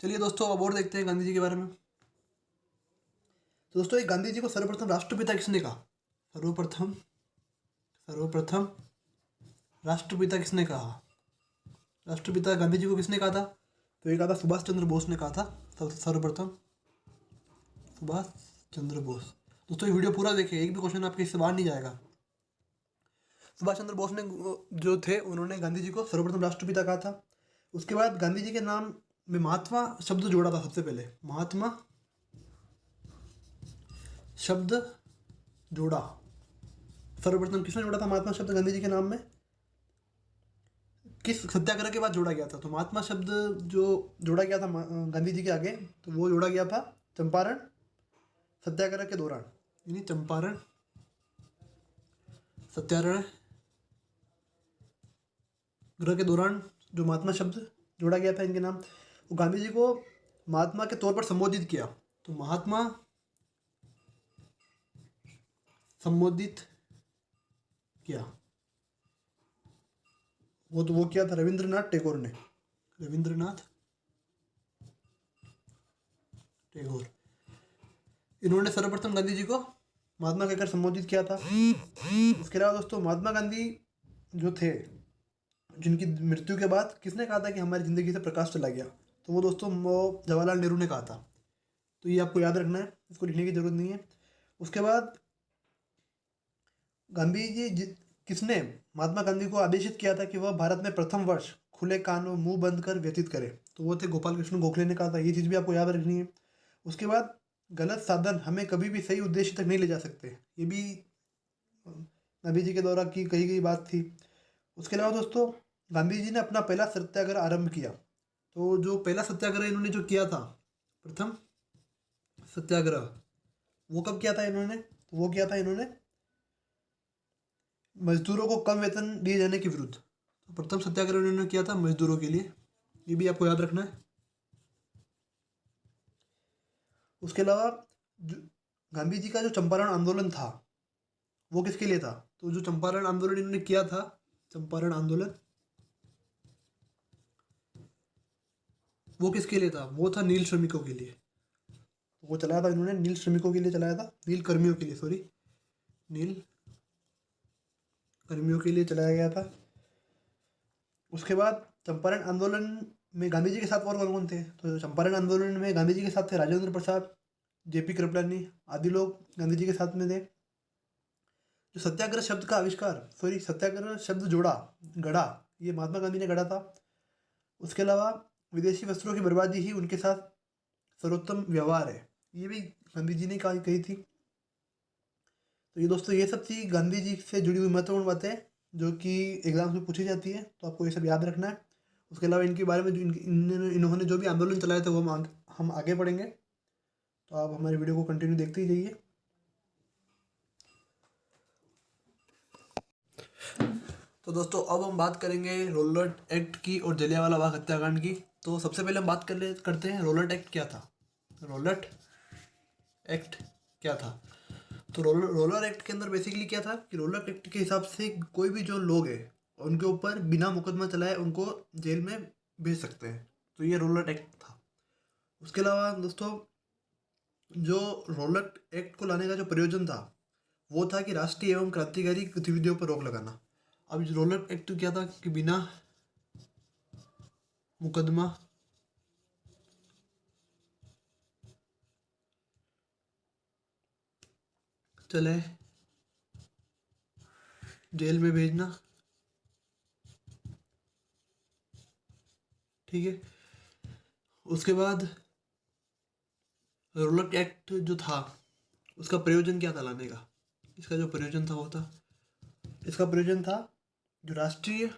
A: चलिए दोस्तों अब और देखते हैं गांधी जी के बारे में। तो दोस्तों एक गांधी जी को सर्वप्रथम राष्ट्रपिता किसने कहा? सर्वप्रथम राष्ट्रपिता किसने कहा? राष्ट्रपिता गांधी जी को किसने कहा था? तो ये कहा था सुभाष चंद्र बोस ने कहा था सर्वप्रथम, सुभाष चंद्र बोस। दोस्तों ये वीडियो पूरा देखिए, एक भी क्वेश्चन आपके इससे बाहर नहीं जाएगा। सुभाष चंद्र बोस ने जो थे उन्होंने गांधी जी को सर्वप्रथम राष्ट्रपिता कहा था। उसके बाद गांधी जी के नाम में महात्मा शब्द जोड़ा था। सबसे पहले महात्मा शब्द जोड़ा, सर्वप्रथम किसने जोड़ा था महात्मा शब्द गांधी जी के नाम में? किस सत्याग्रह के बाद जोड़ा गया था? तो महात्मा शब्द जो जोड़ा गया था गांधी जी के आगे, तो वो जोड़ा गया था चंपारण सत्याग्रह के दौरान, यानी चंपारण सत्याग्रह के दौरान जो महात्मा शब्द जोड़ा गया था इनके नाम, वो गांधी जी को महात्मा के तौर पर संबोधित किया। तो महात्मा संबोधित किया वो किया था रविंद्रनाथ टैगोर ने। रविंद्रनाथ टैगोर इन्होंने सर्वप्रथम गांधी जी को महात्मा कहकर संबोधित किया था। इसके अलावा दोस्तों महात्मा गांधी जो थे जिनकी मृत्यु के बाद किसने कहा था कि हमारी ज़िंदगी से प्रकाश चला गया? तो वो दोस्तों वो जवाहरलाल नेहरू ने कहा था। तो ये आपको याद रखना है, इसको लिखने की जरूरत नहीं है। उसके बाद गांधी जी किसने महात्मा गांधी को आदेशित किया था कि वह भारत में प्रथम वर्ष खुले कान और मुंह बंद कर व्यतीत करे? तो वो थे गोपाल कृष्ण गोखले ने कहा था। ये चीज़ भी आपको याद रखनी है। उसके बाद गलत साधन हमें कभी भी सही उद्देश्य तक नहीं ले जा सकते, ये भी गांधी जी के द्वारा की कही गई बात थी। उसके अलावा दोस्तों गांधी जी ने अपना पहला सत्याग्रह आरंभ किया। तो जो पहला सत्याग्रह इन्होंने जो किया था, प्रथम सत्याग्रह, वो कब किया था इन्होंने? तो वो किया था इन्होंने मजदूरों को कम वेतन दिए जाने के विरुद्ध। तो प्रथम सत्याग्रह इन्होंने किया था मजदूरों के लिए, ये भी आपको याद रखना है। उसके अलावा गांधी जी का जो चंपारण आंदोलन था वो किसके लिए था? तो जो चंपारण आंदोलन इन्होंने किया था, चंपारण आंदोलन, वो किसके लिए था? वो था नील श्रमिकों के लिए। तो वो चलाया था इन्होंने नील श्रमिकों के लिए चलाया था, नील कर्मियों के लिए, सॉरी, नील कर्मियों के लिए चलाया गया था। उसके बाद चंपारण आंदोलन में गांधी जी के साथ और कौन कौन थे? तो चंपारण आंदोलन में गांधी जी के साथ थे राजेंद्र प्रसाद, जेपी कृपलानी आदि लोग गांधी जी के साथ में थे। जो सत्याग्रह शब्द का आविष्कार, सॉरी सत्याग्रह शब्द गढ़ा, ये महात्मा गांधी ने गढ़ा था। उसके अलावा विदेशी वस्त्रों की बर्बादी ही उनके साथ सर्वोत्तम व्यवहार है, ये भी गांधी जी ने कही थी। तो ये दोस्तों ये सब थी गांधी जी से जुड़ी हुई महत्वपूर्ण बातें जो कि एग्जाम्स में पूछी जाती है, तो आपको ये सब याद रखना है। उसके अलावा इनके बारे में जो इन्होंने जो भी आंदोलन चलाए थे वो हम आगे पढ़ेंगे। तो आप हमारी वीडियो को कंटिन्यू देखते ही जाइए। तो दोस्तों अब हम बात करेंगे रॉलेट एक्ट की और जलियांवाला बाग हत्याकांड की। तो सबसे पहले हम बात करते हैं रॉलेट एक्ट क्या था। रॉलेट एक्ट क्या था? तो रोलर एक्ट के अंदर बेसिकली क्या था कि रोलर एक्ट के हिसाब से कोई भी जो लोग हैं उनके ऊपर बिना मुकदमा चलाए उनको जेल में भेज सकते हैं। तो ये रोलर एक्ट था। उसके अलावा दोस्तों जो रोलर एक्ट को लाने का जो प्रयोजन था वो था कि राष्ट्रीय एवं क्रांतिकारी गतिविधियों पर रोक लगाना। अब रोलर एक्ट क्या था कि बिना मुकदमा चले जेल में भेजना, ठीक है। उसके बाद रोलर एक्ट जो था उसका प्रयोजन क्या था लाने का, इसका जो प्रयोजन था वो था, इसका प्रयोजन था जो राष्ट्रीय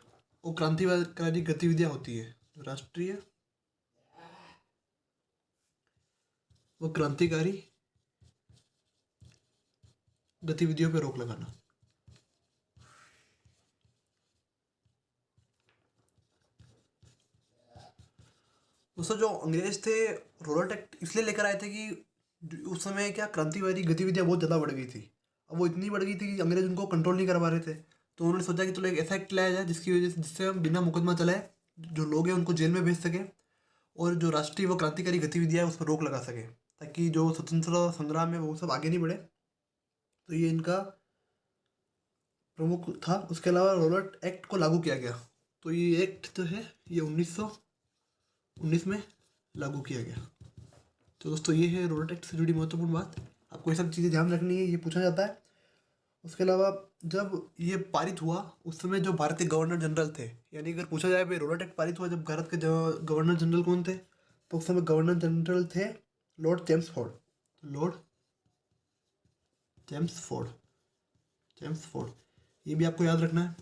A: और क्रांतिकारी गतिविधियां होती है, जो राष्ट्रीय व क्रांतिकारी गतिविधियों पर रोक लगाना। दोस्तों जो अंग्रेज थे रोलर एक्ट इसलिए लेकर आए थे कि उस समय क्या क्रांतिकारी गतिविधियां बहुत ज़्यादा बढ़ गई थी। अब वो इतनी बढ़ गई थी कि अंग्रेज उनको कंट्रोल नहीं कर पा रहे थे, तो उन्होंने सोचा कि चलो एक ऐसा एक्ट लाया जाए जिसकी वजह से जिससे हम बिना मुकदमा चलाए जो लोग हैं उनको जेल में भेज सकें और जो राष्ट्रीय व क्रांतिकारी गतिविधियां है उस पर रोक लगा सके, ताकि जो स्वतंत्रता संग्राम है वो सब आगे नहीं बढ़े। तो ये इनका प्रमुख था। उसके अलावा रोलर एक्ट को लागू किया गया। तो ये एक्ट जो है ये 1919 में लागू किया गया। तो दोस्तों ये है रोलर एक्ट से जुड़ी महत्वपूर्ण बात, आपको ये सब चीज़ें ध्यान रखनी है, ये पूछा जाता है। उसके अलावा जब ये पारित हुआ उस समय जो भारतीय गवर्नर जनरल थे, यानी अगर पूछा जाए भाई रोलर एक्ट पारित हुआ जब भारत के गवर्नर जनरल कौन थे, तो उस समय गवर्नर जनरल थे Lord Chelmsford. Lord Chelmsford, Chelmsford, ये भी आपको याद रखना है।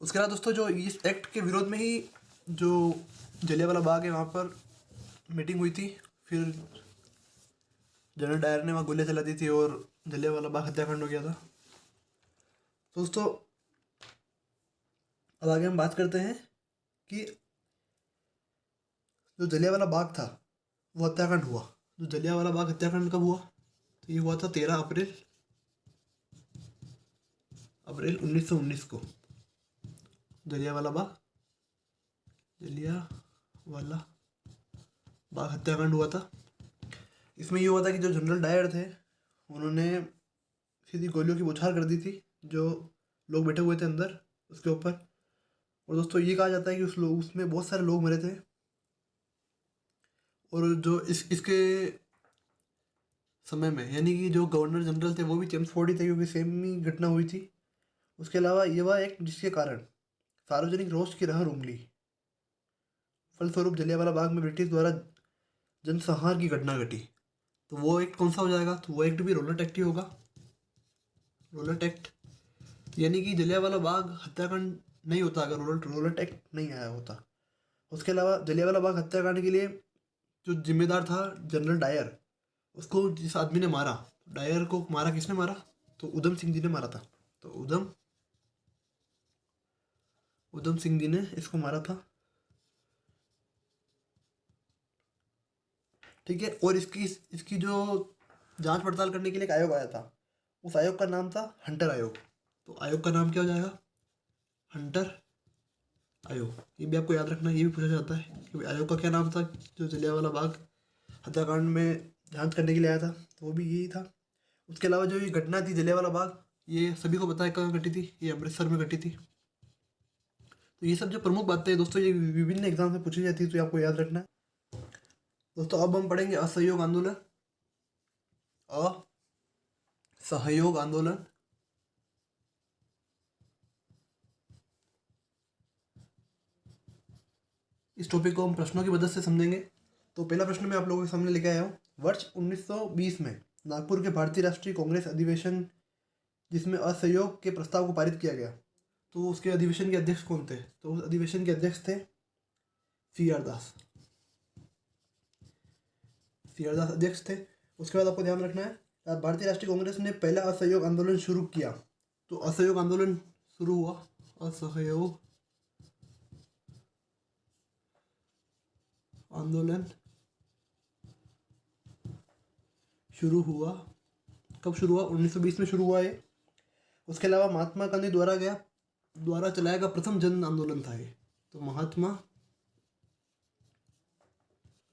A: उसके बाद दोस्तों जो इस एक्ट के विरोध में ही जो जलियांवाला बाग है वहाँ पर मीटिंग हुई थी, फिर जनरल डायर ने वहाँ गोलियाँ चला दी थी और जलियांवाला बाग हत्याकांड हो गया था। तो दोस्तों अब आगे हम बात करते हैं कि जो जलियांवाला बाग था वो हत्याकांड हुआ। जो जलियांवाला बाग हत्याकांड कब हुआ, तो ये हुआ था 13 अप्रैल 1919 को। जलियांवाला बाग हत्याकांड हुआ था। इसमें ये हुआ था कि जो जनरल डायर थे उन्होंने सीधी गोलियों की बौछार कर दी थी जो लोग बैठे हुए थे अंदर उसके ऊपर। और दोस्तों ये कहा जाता है कि उसमें बहुत सारे लोग मरे थे। और जो इसके समय में यानी कि जो गवर्नर जनरल थे वो भी चेम्सफोर्ड ही थे, क्योंकि सेम ही घटना हुई थी। उसके अलावा ये वह एक जिसके कारण सार्वजनिक रोष की लहर उमड़ी, फलस्वरूप जलियांवाला बाग में ब्रिटिश द्वारा जनसंहार की घटना घटी। तो वो एक्ट कौन सा हो जाएगा, तो वो एक्ट भी रोलर एक्ट ही होगा। रोलर एक्ट यानी कि जलियांवाला बाग हत्याकांड नहीं होता अगर रोलर एक्ट नहीं आया होता। उसके अलावा जलियांवाला बाग हत्याकांड के लिए जो जिम्मेदार था जनरल डायर, उसको जिस आदमी ने मारा, डायर को मारा किसने मारा, तो उधम सिंह जी ने मारा था। तो उधम सिंह जी ने इसको मारा था, ठीक है। और इसकी इसकी जो जांच पड़ताल करने के लिए एक आयोग आया था, उस आयोग का नाम था हंटर आयोग। तो आयोग का नाम क्या हो जाएगा, हंटर आयोग। ये भी आपको याद रखना, ये भी पूछा जाता है कि आयोग का क्या नाम था जो जलियांवाला बाग हत्याकांड में जांच करने के लिए आया था, तो वो भी यही था। उसके अलावा जो ये घटना थी जलियांवाला बाग, ये सभी को पता है कहाँ घटी थी, ये अमृतसर में घटी थी। तो ये सब जो प्रमुख बातें हैं दोस्तों ये विभिन्न एग्जाम में पूछी जाती है, तो ये आपको याद रखना है। दोस्तों अब हम पढ़ेंगे असहयोग आंदोलन। असहयोग आंदोलन, इस टॉपिक को हम प्रश्नों की मदद से समझेंगे। तो पहला प्रश्न मैं आप लोगों के सामने लेके आया हूँ। वर्ष 1920 में नागपुर के भारतीय राष्ट्रीय कांग्रेस अधिवेशन जिसमें असहयोग के प्रस्ताव को पारित किया गया, तो उसके अधिवेशन के अध्यक्ष कौन थे, तो उस अधिवेशन के अध्यक्ष थे सी आर दास। सी आर दास अध्यक्ष थे। उसके बाद आपको ध्यान रखना है भारतीय राष्ट्रीय कांग्रेस ने पहला असहयोग आंदोलन शुरू किया। तो असहयोग आंदोलन शुरू हुआ, असहयोग आंदोलन शुरू हुआ, कब शुरू हुआ, 1920 में शुरू हुआ ये। उसके अलावा महात्मा गांधी द्वारा चलाया गया प्रथम जन आंदोलन था ये। तो महात्मा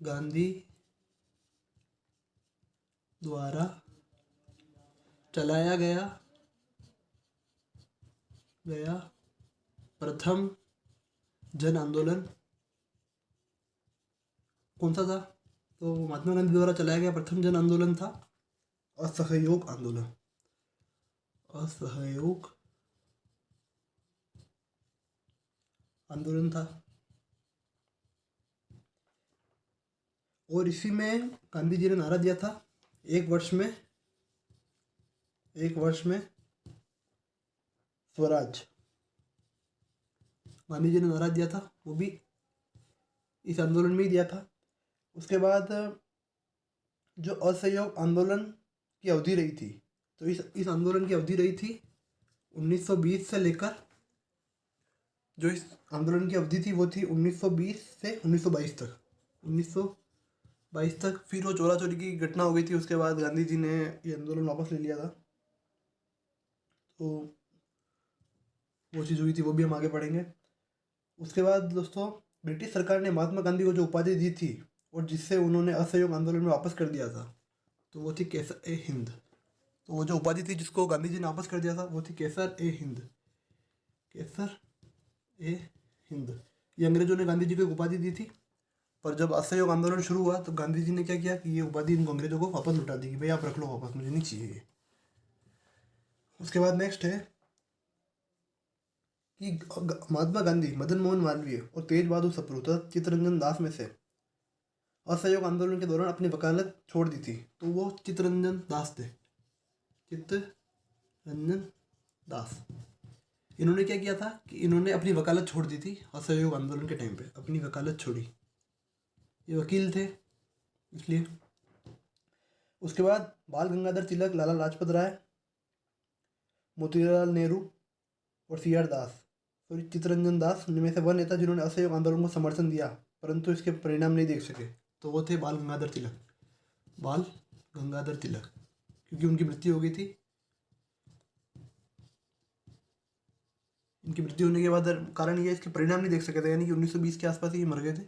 A: गांधी द्वारा चलाया गया गया प्रथम जन आंदोलन कौन सा था? तो महात्मा गांधी द्वारा चलाया गया प्रथम जन आंदोलन था असहयोग आंदोलन। असहयोग आंदोलन था। और इसी में गांधी जी ने नारा दिया था एक वर्ष में स्वराज। गांधी जी ने नारा दिया था, वो भी इस आंदोलन में ही दिया था। उसके बाद जो असहयोग आंदोलन की अवधि रही थी, तो इस आंदोलन की अवधि रही थी 1920 से लेकर, जो इस आंदोलन की अवधि थी वो थी 1920 से 1922 तक। 1922 तक फिर वो चोरा चोरी की घटना हो गई थी, उसके बाद गांधी जी ने ये आंदोलन वापस ले लिया था। तो वो चीज़ हुई थी, वो भी हम आगे पढ़ेंगे। उसके बाद दोस्तों ब्रिटिश सरकार ने महात्मा गांधी को जो उपाधि दी थी और जिससे उन्होंने असहयोग आंदोलन में वापस कर दिया था, तो वो थी कैसर ए हिंद। तो वो जो उपाधि थी जिसको गांधी जी ने वापस कर दिया था वो थी कैसर ए हिंद। कैसर ए हिंद, ये अंग्रेजों ने गांधी जी को एक उपाधि दी थी, पर जब असहयोग आंदोलन शुरू हुआ तो गांधी जी ने क्या किया कि ये उपाधि इनको अंग्रेजों को वापस लौटा दी कि भाई आप रख लो वापस, मुझे नहीं चाहिए। उसके बाद नेक्स्ट है कि महात्मा गांधी, मदन मोहन मालवीय और तेज बहादुर सप्रू तथा चित्तरंजन दास में से असहयोग आंदोलन के दौरान अपनी वकालत छोड़ दी थी। तो वो चित्तरंजन दास थे, चित्तरंजन दास। इन्होंने क्या किया था कि इन्होंने अपनी वकालत छोड़ दी थी असहयोग आंदोलन के टाइम पे, अपनी वकालत छोड़ी। ये वकील थे इसलिए। उसके बाद बाल गंगाधर तिलक, लाला लाजपत राय, मोतीलाल नेहरू और सी आर दास, सॉरी चित्तरंजन दास में से वह नेता जिन्होंने असहयोग आंदोलन को समर्थन दिया परंतु इसके परिणाम नहीं देख सके, तो वो थे बाल गंगाधर तिलक। बाल गंगाधर तिलक, क्योंकि उनकी मृत्यु हो गई थी। इनकी मृत्यु होने के बाद कारण ये इसके परिणाम नहीं देख सके थे, यानी कि 1920 के आसपास ही मर गए थे।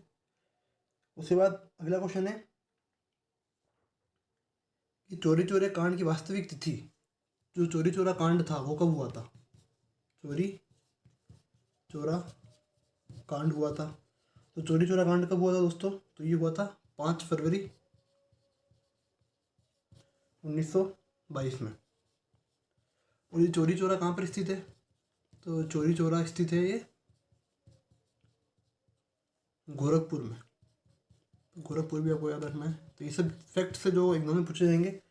A: उसके बाद अगला क्वेश्चन है कि चोरी चोरा कांड की वास्तविक तिथि, जो चोरी चोरा कांड था वो कब हुआ था? चोरी चोरा कांड हुआ था। तो चोरी चोरा कांड कब हुआ था दोस्तों? तो ये हुआ था 5 फरवरी 1922 में। और ये चोरी चोरा कहाँ पर स्थित है? तो चोरी चोरा स्थित है ये गोरखपुर में। गोरखपुर भी आपको याद रखना है। तो ये सब फैक्ट से जो एग्जाम में पूछे जाएंगे।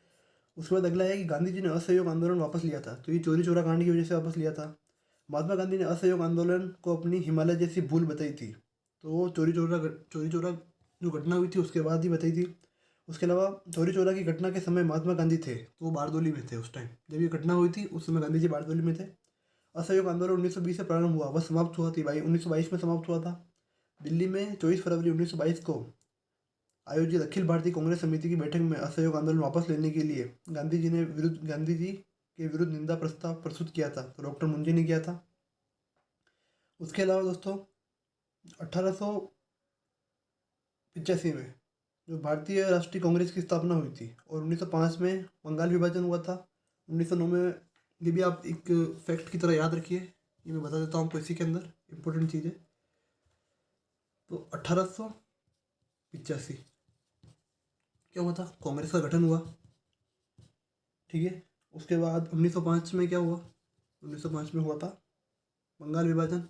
A: उसके बाद अगला है कि गांधी जी ने असहयोग आंदोलन वापस लिया था, तो ये चोरी चोरा कांड की वजह से वापस लिया था। महात्मा गांधी ने असहयोग आंदोलन को अपनी हिमालय जैसी भूल बताई थी, तो वो चोरी चोरा जो घटना हुई थी उसके बाद ही बताई थी। उसके अलावा चोरी चोरा की घटना के समय महात्मा गांधी थे तो वो बारदोली में थे उस टाइम जब ये घटना हुई थी, उस समय गांधी जी बारदोली में थे। असहयोग आंदोलन 1920 से प्रारंभ हुआ, वह समाप्त हुआ थी भाई 1922 में समाप्त हुआ था। दिल्ली में 24 फरवरी 1922 को आयोजित अखिल भारतीय कांग्रेस समिति की बैठक में असहयोग आंदोलन वापस लेने के लिए गांधी जी के विरुद्ध निंदा प्रस्ताव प्रस्तुत किया था, तो डॉक्टर मुंजे ने किया था। उसके अलावा दोस्तों 1885 में जो भारतीय राष्ट्रीय कांग्रेस की स्थापना हुई थी और 1905 में बंगाल विभाजन हुआ था। 1909 में, ये भी आप एक फैक्ट की तरह याद रखिए, ये मैं बता देता हूँ आपको इसी के अंदर इम्पोर्टेंट चीज़ है। तो 1885 क्या हुआ था? कांग्रेस का गठन हुआ, ठीक है। उसके बाद 1905 में क्या हुआ? 1905 में हुआ था बंगाल विभाजन।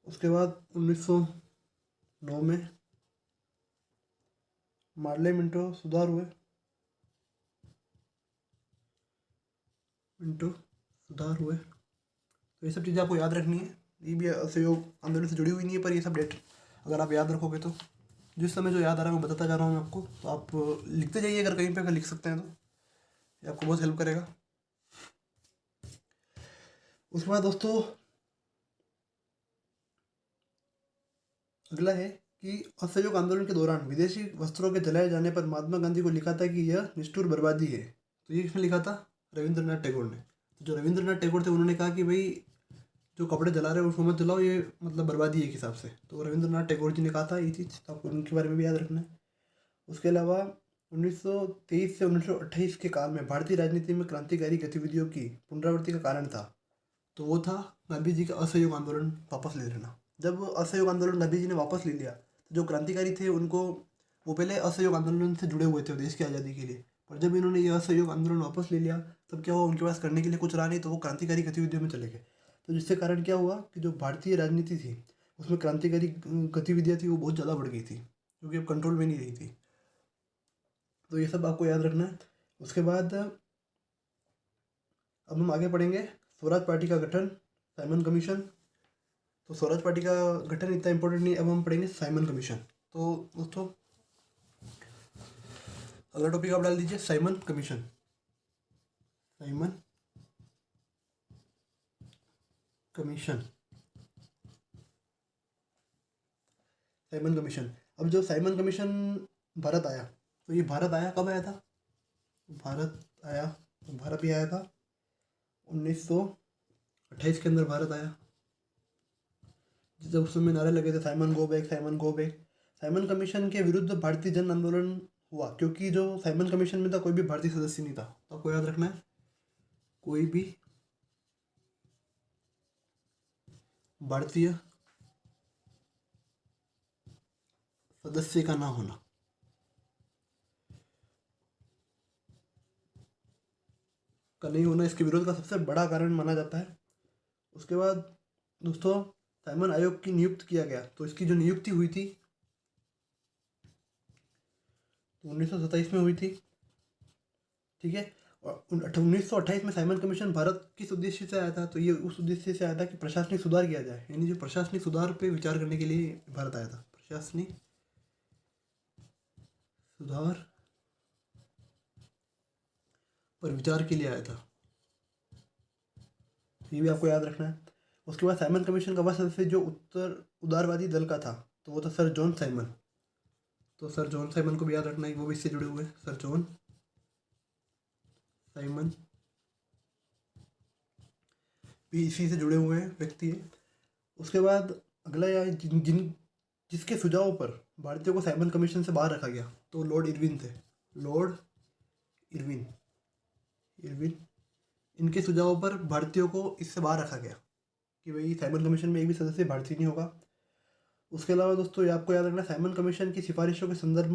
A: उसके बाद 1909 में मार्ले मिंटो सुधार हुए। तो ये सब चीज़ें आपको याद रखनी है। ये भी असहयोग आंदोलन से जुड़ी हुई नहीं है, पर ये सब डेट अगर आप याद रखोगे तो जिस समय जो याद आ रहा है मैं बताता जा रहा हूँ मैं आपको, तो आप लिखते जाइए, अगर कहीं पे अगर लिख सकते हैं तो ये आपको बहुत हेल्प करेगा। उसके बाद दोस्तों अगला है कि असहयोग आंदोलन के दौरान विदेशी वस्त्रों के जलाए जाने पर महात्मा गांधी को लिखा था कि यह निष्ठुर बर्बादी है। तो ये किसने लिखा था? रविंद्रनाथ टैगोर ने। तो जो रविंद्रनाथ टैगोर थे उन्होंने कहा कि भाई जो कपड़े जला रहे हो उसको मत जलाओ, ये मतलब बर्बादी है एक हिसाब से। तो रविंद्रनाथ टैगोर जी ने कहा था ये चीज़, तो आपको उनके बारे में भी याद रखना है। उसके अलावा 1923 से 1928 के काल में भारतीय राजनीति में क्रांतिकारी गतिविधियों की पुनरावृत्ति का कारण था। तो वो था गांधी जी का असहयोग आंदोलन वापस ले लेना। जब असहयोग आंदोलन गांधी जी ने वापस ले लिया तो जो क्रांतिकारी थे उनको, वो पहले असहयोग आंदोलन से जुड़े हुए थे देश की आज़ादी के लिए, पर जब इन्होंने ये असहयोग आंदोलन वापस ले लिया तब क्या हुआ, उनके पास करने के लिए कुछ रहा नहीं, तो वो क्रांतिकारी गतिविधियों में चले गए। तो जिसके कारण क्या हुआ कि जो भारतीय राजनीति थी उसमें क्रांतिकारी गतिविधियाँ थी वो बहुत ज़्यादा बढ़ गई थी, क्योंकि अब कंट्रोल में नहीं रही थी। तो ये सब आपको याद रखना है। उसके बाद अब हम आगे पढ़ेंगे स्वराज पार्टी का गठन, साइमन कमीशन। तो स्वराज पार्टी का गठन इतना इंपॉर्टेंट नहीं, अब हम पढ़ेंगे साइमन कमीशन। तो दोस्तों अगला टॉपिक आप डाल दीजिए Simon commission. Simon commission, Simon commission. अब जो साइमन कमीशन भारत आया, तो ये भारत आया कब आया था? भारत भी आया था 1928 के अंदर भारत आया। जब उस समय नारे लगे थे Simon go back, Simon go back. Simon commission के विरुद्ध भारतीय जन आंदोलन हुआ, क्योंकि जो साइमन कमीशन में था कोई भी भारतीय सदस्य नहीं था। तो आपको याद रखना है, कोई भी भारतीय सदस्य का ना होना। का नहीं होना इसके विरोध का सबसे बड़ा कारण माना जाता है। उसके बाद दोस्तों साइमन आयोग की नियुक्त किया गया। तो इसकी जो नियुक्ति हुई थी तो 1927 में हुई थी, ठीक है। और 1928 में साइमन कमीशन भारत किस उद्देश्य से आया था? तो ये उस उद्देश्य से आया था कि प्रशासनिक सुधार किया जाए, यानी जो प्रशासनिक सुधार पे विचार करने के लिए भारत आया था। प्रशासनिक सुधार पर विचार के लिए आया था, ये भी आपको याद रखना है। उसके बाद साइमन कमीशन का वह सदस्य जो उत्तर उदारवादी दल का था, तो वो था सर जॉन साइमन। तो सर जॉन साइमन को भी याद रखना है, वो भी इससे जुड़े हुए हैं। सर जॉन साइमन भी इसी से जुड़े हुए हैं व्यक्ति है। उसके बाद अगला यह जिसके सुझावों पर भारतीयों को साइमन कमीशन से बाहर रखा गया, तो लॉर्ड इरविन थे। लॉर्ड इरविन इनके सुझावों पर भारतीयों को इससे बाहर रखा गया कि भाई साइमन कमीशन में एक भी सदस्य भारतीय नहीं होगा। उसके अलावा दोस्तों ये आपको याद रखना, साइमन कमीशन की सिफारिशों के संदर्भ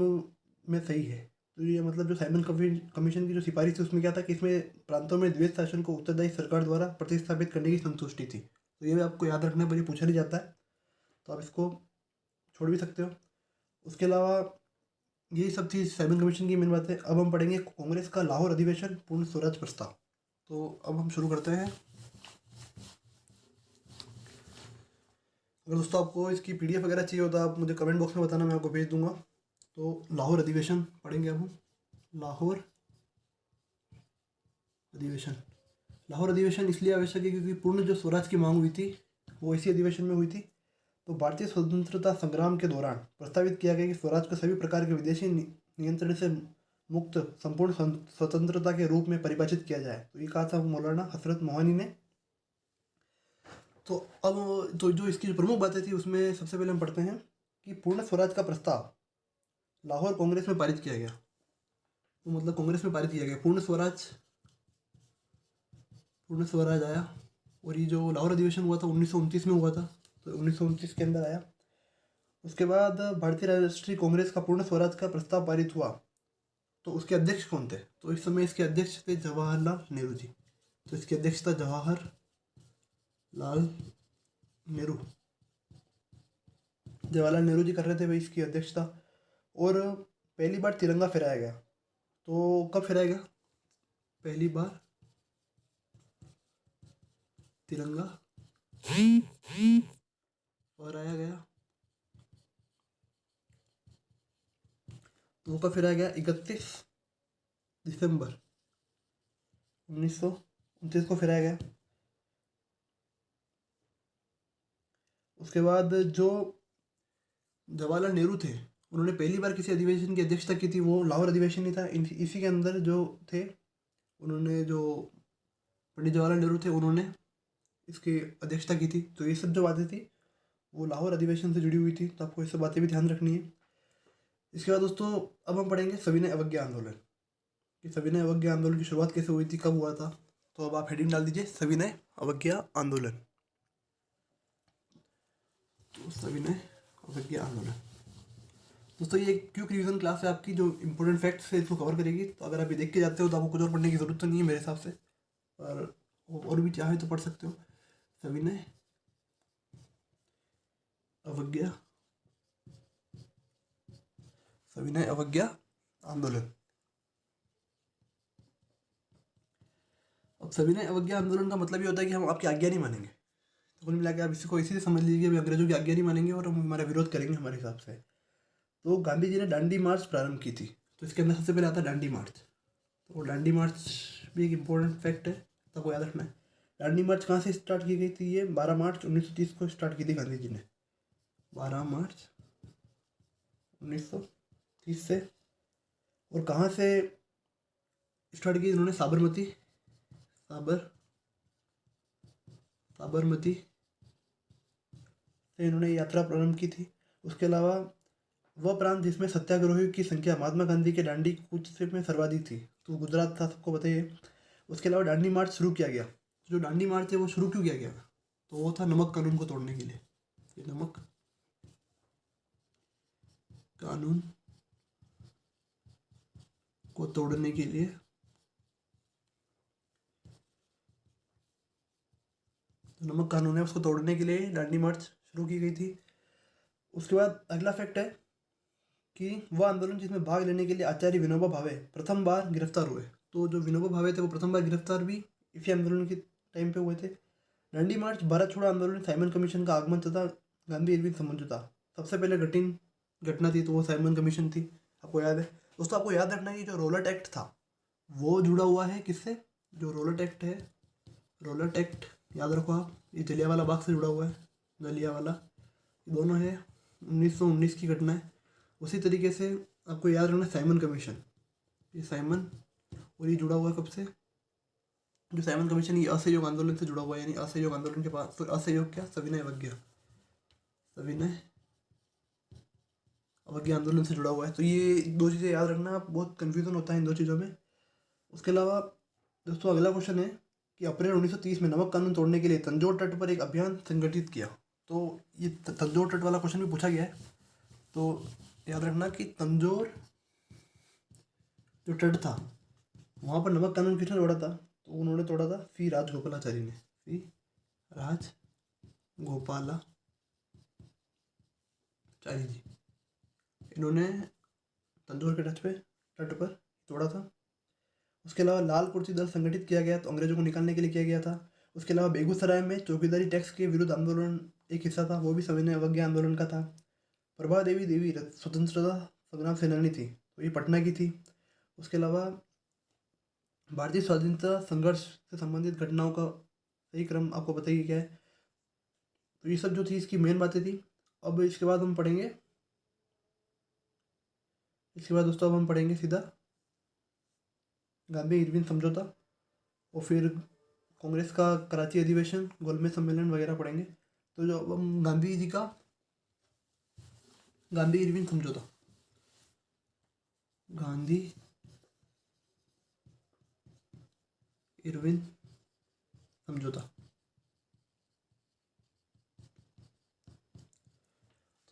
A: में सही है। तो ये मतलब जो साइमन कमीशन की जो सिफारिश थी उसमें क्या था कि इसमें प्रांतों में द्वैत शासन को उत्तरदायी सरकार द्वारा प्रतिस्थापित करने की संतुष्टि थी। तो ये भी आपको याद रखना, पर ये पूछा नहीं जाता है तो आप इसको छोड़ भी सकते हो। उसके अलावा यही सब थी साइमन कमीशन की मेन बातें। अब हम पढ़ेंगे कांग्रेस का लाहौर अधिवेशन पूर्ण स्वराज प्रस्ताव। तो अब हम शुरू करते हैं। अगर दोस्तों आपको इसकी पीडीएफ वगैरह चाहिए होता आप मुझे कमेंट बॉक्स में बताना, मैं आपको भेज दूंगा। तो लाहौर अधिवेशन पढ़ेंगे अब हम। लाहौर अधिवेशन, लाहौर अधिवेशन इसलिए आवश्यक है क्योंकि पूर्ण जो स्वराज की मांग हुई थी वो इसी अधिवेशन में हुई थी। तो भारतीय स्वतंत्रता संग्राम के दौरान प्रस्तावित किया गया कि स्वराज को सभी प्रकार के विदेशी नियंत्रण से मुक्त संपूर्ण स्वतंत्रता के रूप में परिभाषित किया जाए। तो ये कहा था मौलाना हसरत मोहानी ने। तो अब तो जो इसकी जो प्रमुख बातें थी उसमें सबसे पहले हम पढ़ते हैं कि पूर्ण स्वराज का प्रस्ताव लाहौर कांग्रेस में पारित किया गया। तो मतलब कांग्रेस में पारित किया गया पूर्ण स्वराज आया। और ये जो लाहौर अधिवेशन हुआ था 1929 में हुआ था, तो 1929 के अंदर आया। उसके बाद भारतीय राष्ट्रीय कांग्रेस का पूर्ण स्वराज का प्रस्ताव पारित हुआ। तो उसके अध्यक्ष कौन थे? तो इस समय इसके अध्यक्ष थे जवाहरलाल नेहरू जी। तो इसकी अध्यक्षता जवाहरलाल नेहरू जी कर रहे थे भाई इसकी अध्यक्षता। और पहली बार तिरंगा फहराया गया। तो कब फहराया गया? पहली बार तिरंगा फहराया गया। तो वो कब फहराया गया? 31 दिसंबर 1929 को फहराया गया। उसके बाद जो जवाहरलाल नेहरू थे उन्होंने पहली बार किसी अधिवेशन की अध्यक्षता की थी, वो लाहौर अधिवेशन ही था। इसी के अंदर जो थे उन्होंने, जो पंडित जवाहरलाल नेहरू थे उन्होंने इसकी अध्यक्षता की थी। तो ये सब जो बातें थी वो लाहौर अधिवेशन से जुड़ी हुई थी। तो आपको ये सब बातें भी ध्यान रखनी है। इसके बाद दोस्तों अब हम पढ़ेंगे सविनय अवज्ञा आंदोलन, कि सविनय अवज्ञा आंदोलन की शुरुआत कैसे हुई थी, कब हुआ था। तो अब आप हेडिंग डाल दीजिए सविनय अवज्ञा आंदोलन। तो सविनय अवज्ञा आंदोलन दोस्तों ये एक क्विक रिवीजन क्लास है आपकी, जो इंपॉर्टेंट फैक्ट्स है इसको कवर करेगी। तो अगर आप ये देख के जाते हो तो आपको कुछ और पढ़ने की ज़रूरत तो नहीं है मेरे हिसाब से, और भी चाहे तो पढ़ सकते हो। सविनय अवज्ञा, सविनय अवज्ञा आंदोलन। अब सविनय अवज्ञा आंदोलन का मतलब ये होता है कि हम आपकी आज्ञा नहीं मानेंगे। तो कुल मिला के आप इसी को इसी से समझ लीजिए, हम अंग्रेजों की आज्ञा नहीं मानेंगे और हम हमारा विरोध करेंगे हमारे हिसाब से। तो गांधी जी ने डांडी मार्च प्रारंभ की थी, तो इसके अंदर सबसे पहले आता है डांडी मार्च। तो डांडी मार्च भी एक इम्पोर्टेंट फैक्ट है, सबको याद रखना है। डांडी मार्च कहाँ से स्टार्ट की गई थी? ये 12 मार्च 1930 को स्टार्ट की थी गांधी जी ने, 12 मार्च 1930 से। और कहाँ से स्टार्ट की इन्होंने? साबरमती से इन्होंने यात्रा प्रारंभ की थी। उसके अलावा वह प्रांत जिसमें सत्याग्रहियों की संख्या महात्मा गांधी के डांडी कूच से में सर्वाधिक थी, तो गुजरात था, सबको बताइए। उसके अलावा डांडी मार्च शुरू किया गया। जो डांडी मार्च है वो शुरू क्यों किया गया? तो वो था नमक कानून को तोड़ने के लिए। ये नमक कानून को तोड़ने के लिए, तो नमक कानून है उसको तोड़ने के लिए डांडी मार्च शुरू की गई थी। उसके बाद अगला फैक्ट है कि वह आंदोलन जिसमें भाग लेने के लिए आचार्य विनोबा भावे प्रथम बार गिरफ्तार हुए। तो जो विनोबा भावे थे वो प्रथम बार गिरफ्तार भी इसी आंदोलन के टाइम पे हुए थे। डांडी मार्च, भारत छोड़ो आंदोलन, साइमन कमीशन का आगमन तथा गांधी इरविन समझौता, सबसे पहले कठिन घटना थी, तो वो साइमन कमीशन थी, आपको याद है दोस्तों। आपको याद रखना है कि जो रोलट एक्ट था वो जुड़ा हुआ है किससे? जो रोलट एक्ट है, रोलट एक्ट याद रखो आप, ये जलियांवाला बाग से जुड़ा हुआ है। जलियांवाला, ये दोनों है 1919 की घटना है। उसी तरीके से आपको याद रखना साइमन कमीशन, ये साइमन, और ये जुड़ा हुआ है कब से? जो साइमन कमीशन ये असहयोग आंदोलन से जुड़ा हुआ है, यानी असहयोग आंदोलन के पास, तो असहयोग क्या? सविनय अवज्ञा, सविनय अवज्ञा आंदोलन से जुड़ा हुआ है। तो ये दो चीज़ें याद रखना, बहुत कन्फ्यूजन होता है इन दो चीज़ों में। उसके अलावा दोस्तों अगला क्वेश्चन है कि अप्रैल 1930 में नमक कानून तोड़ने के लिए तंजौर तट पर एक अभियान संगठित किया। तो ये तंजौर तट वाला क्वेश्चन भी पूछा गया है, तो याद रखना कि तंजौर जो तट था वहाँ पर नमक कानून किसने तोड़ा था? तो उन्होंने तोड़ा था सी राजगोपालाचारी ने, सी राजगोपालाचारी जी, इन्होंने तंजौर के तट पर तोड़ा था। उसके अलावा लाल कुर्सी दल संगठित किया गया, तो अंग्रेजों को निकालने के लिए किया गया था। उसके अलावा बेगूसराय में चौकीदारी टैक्स के विरुद्ध आंदोलन एक हिस्सा था, वो भी सविनय अवज्ञा आंदोलन का था। प्रभा देवी देवी स्वतंत्रता संग्राम सेनानी थी, तो ये पटना की थी। उसके अलावा भारतीय स्वाधीनता संघर्ष से संबंधित घटनाओं का सही क्रम आपको बताइए क्या है। तो ये सब जो थी इसकी मेन बातें थी। अब इसके बाद हम पढ़ेंगे, इसके बाद दोस्तों अब हम पढ़ेंगे सीधा गांधी इरविन समझौता, और फिर कांग्रेस का कराची अधिवेशन, गोलमेज सम्मेलन वगैरह पढ़ेंगे। तो जो अब हम गांधी जी का गांधी इरविन समझौता, गांधी इरविन समझौता,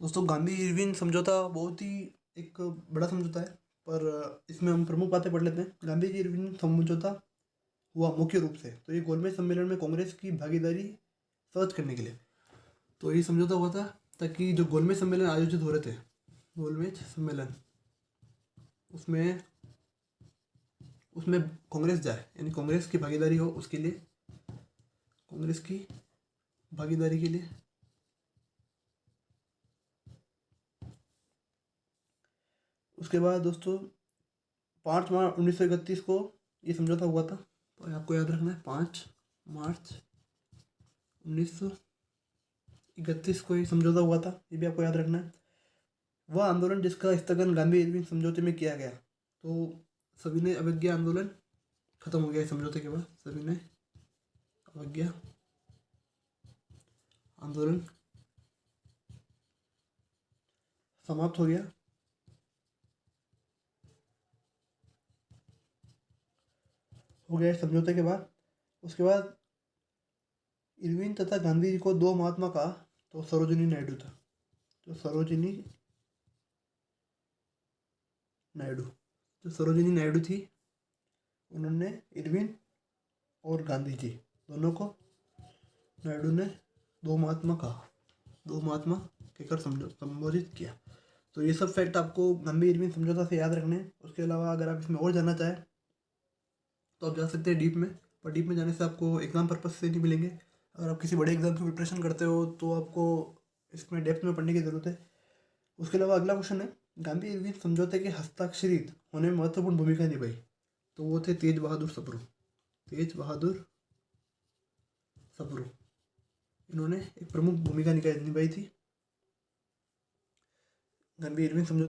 A: दोस्तों गांधी इरविन समझौता बहुत ही एक बड़ा समझौता है, पर इसमें हम प्रमुख बातें पढ़ लेते हैं। गांधी जी इरविन समझौता हुआ मुख्य रूप से तो ये गोलमेज सम्मेलन में कांग्रेस की भागीदारी सर्च करने के लिए। तो ये समझौता हुआ था ताकि जो गोलमेज सम्मेलन आयोजित हो रहे थे, गोलमेज सम्मेलन, उसमें उसमें कांग्रेस जाए, यानी कांग्रेस की भागीदारी हो, उसके लिए, कांग्रेस की भागीदारी के लिए। उसके बाद दोस्तों 5 मार्च 1931 को ये समझौता हुआ था, तो आपको याद रखना है 5 मार्च 1931 को ये समझौता हुआ था, ये भी आपको याद रखना है। वह आंदोलन जिसका स्थगन गांधी इरविन समझौते में किया गया, तो सविनय अवज्ञा आंदोलन खत्म हो गया इस समझौते के बाद, सविनय अवज्ञा आंदोलन समाप्त हो गया। हो गया समझौते के बाद। उसके बाद इरविन तथा गांधी जी को दो महात्मा कहा तो सरोजिनी नायडू था। तो सरोजिनी नायडू थी, उन्होंने इरविन और गांधी जी दोनों को नायडू ने दो महात्मा कहा, दो महात्मा कहकर संबोधित किया। तो ये सब फैक्ट आपको गांधी इरविन समझौता से याद रखने हैं। उसके अलावा अगर आप इसमें और जानना चाहें तो आप जा सकते हैं डीप में, पर डीप में जाने से आपको एग्जाम पर्पज से नहीं मिलेंगे। अगर आप किसी बड़े एग्जाम की प्रिपरेशन करते हो तो आपको इसमें डेप्थ में पढ़ने की ज़रूरत है। उसके अलावा अगला क्वेश्चन है, गांधी इरविन समझौते के हस्ताक्षरित होने में महत्वपूर्ण भूमिका निभाई। तो वो थे तेज बहादुर सप्रू। इन्होंने एक प्रमुख भूमिका निभाई थी गांधी इरविन समझौते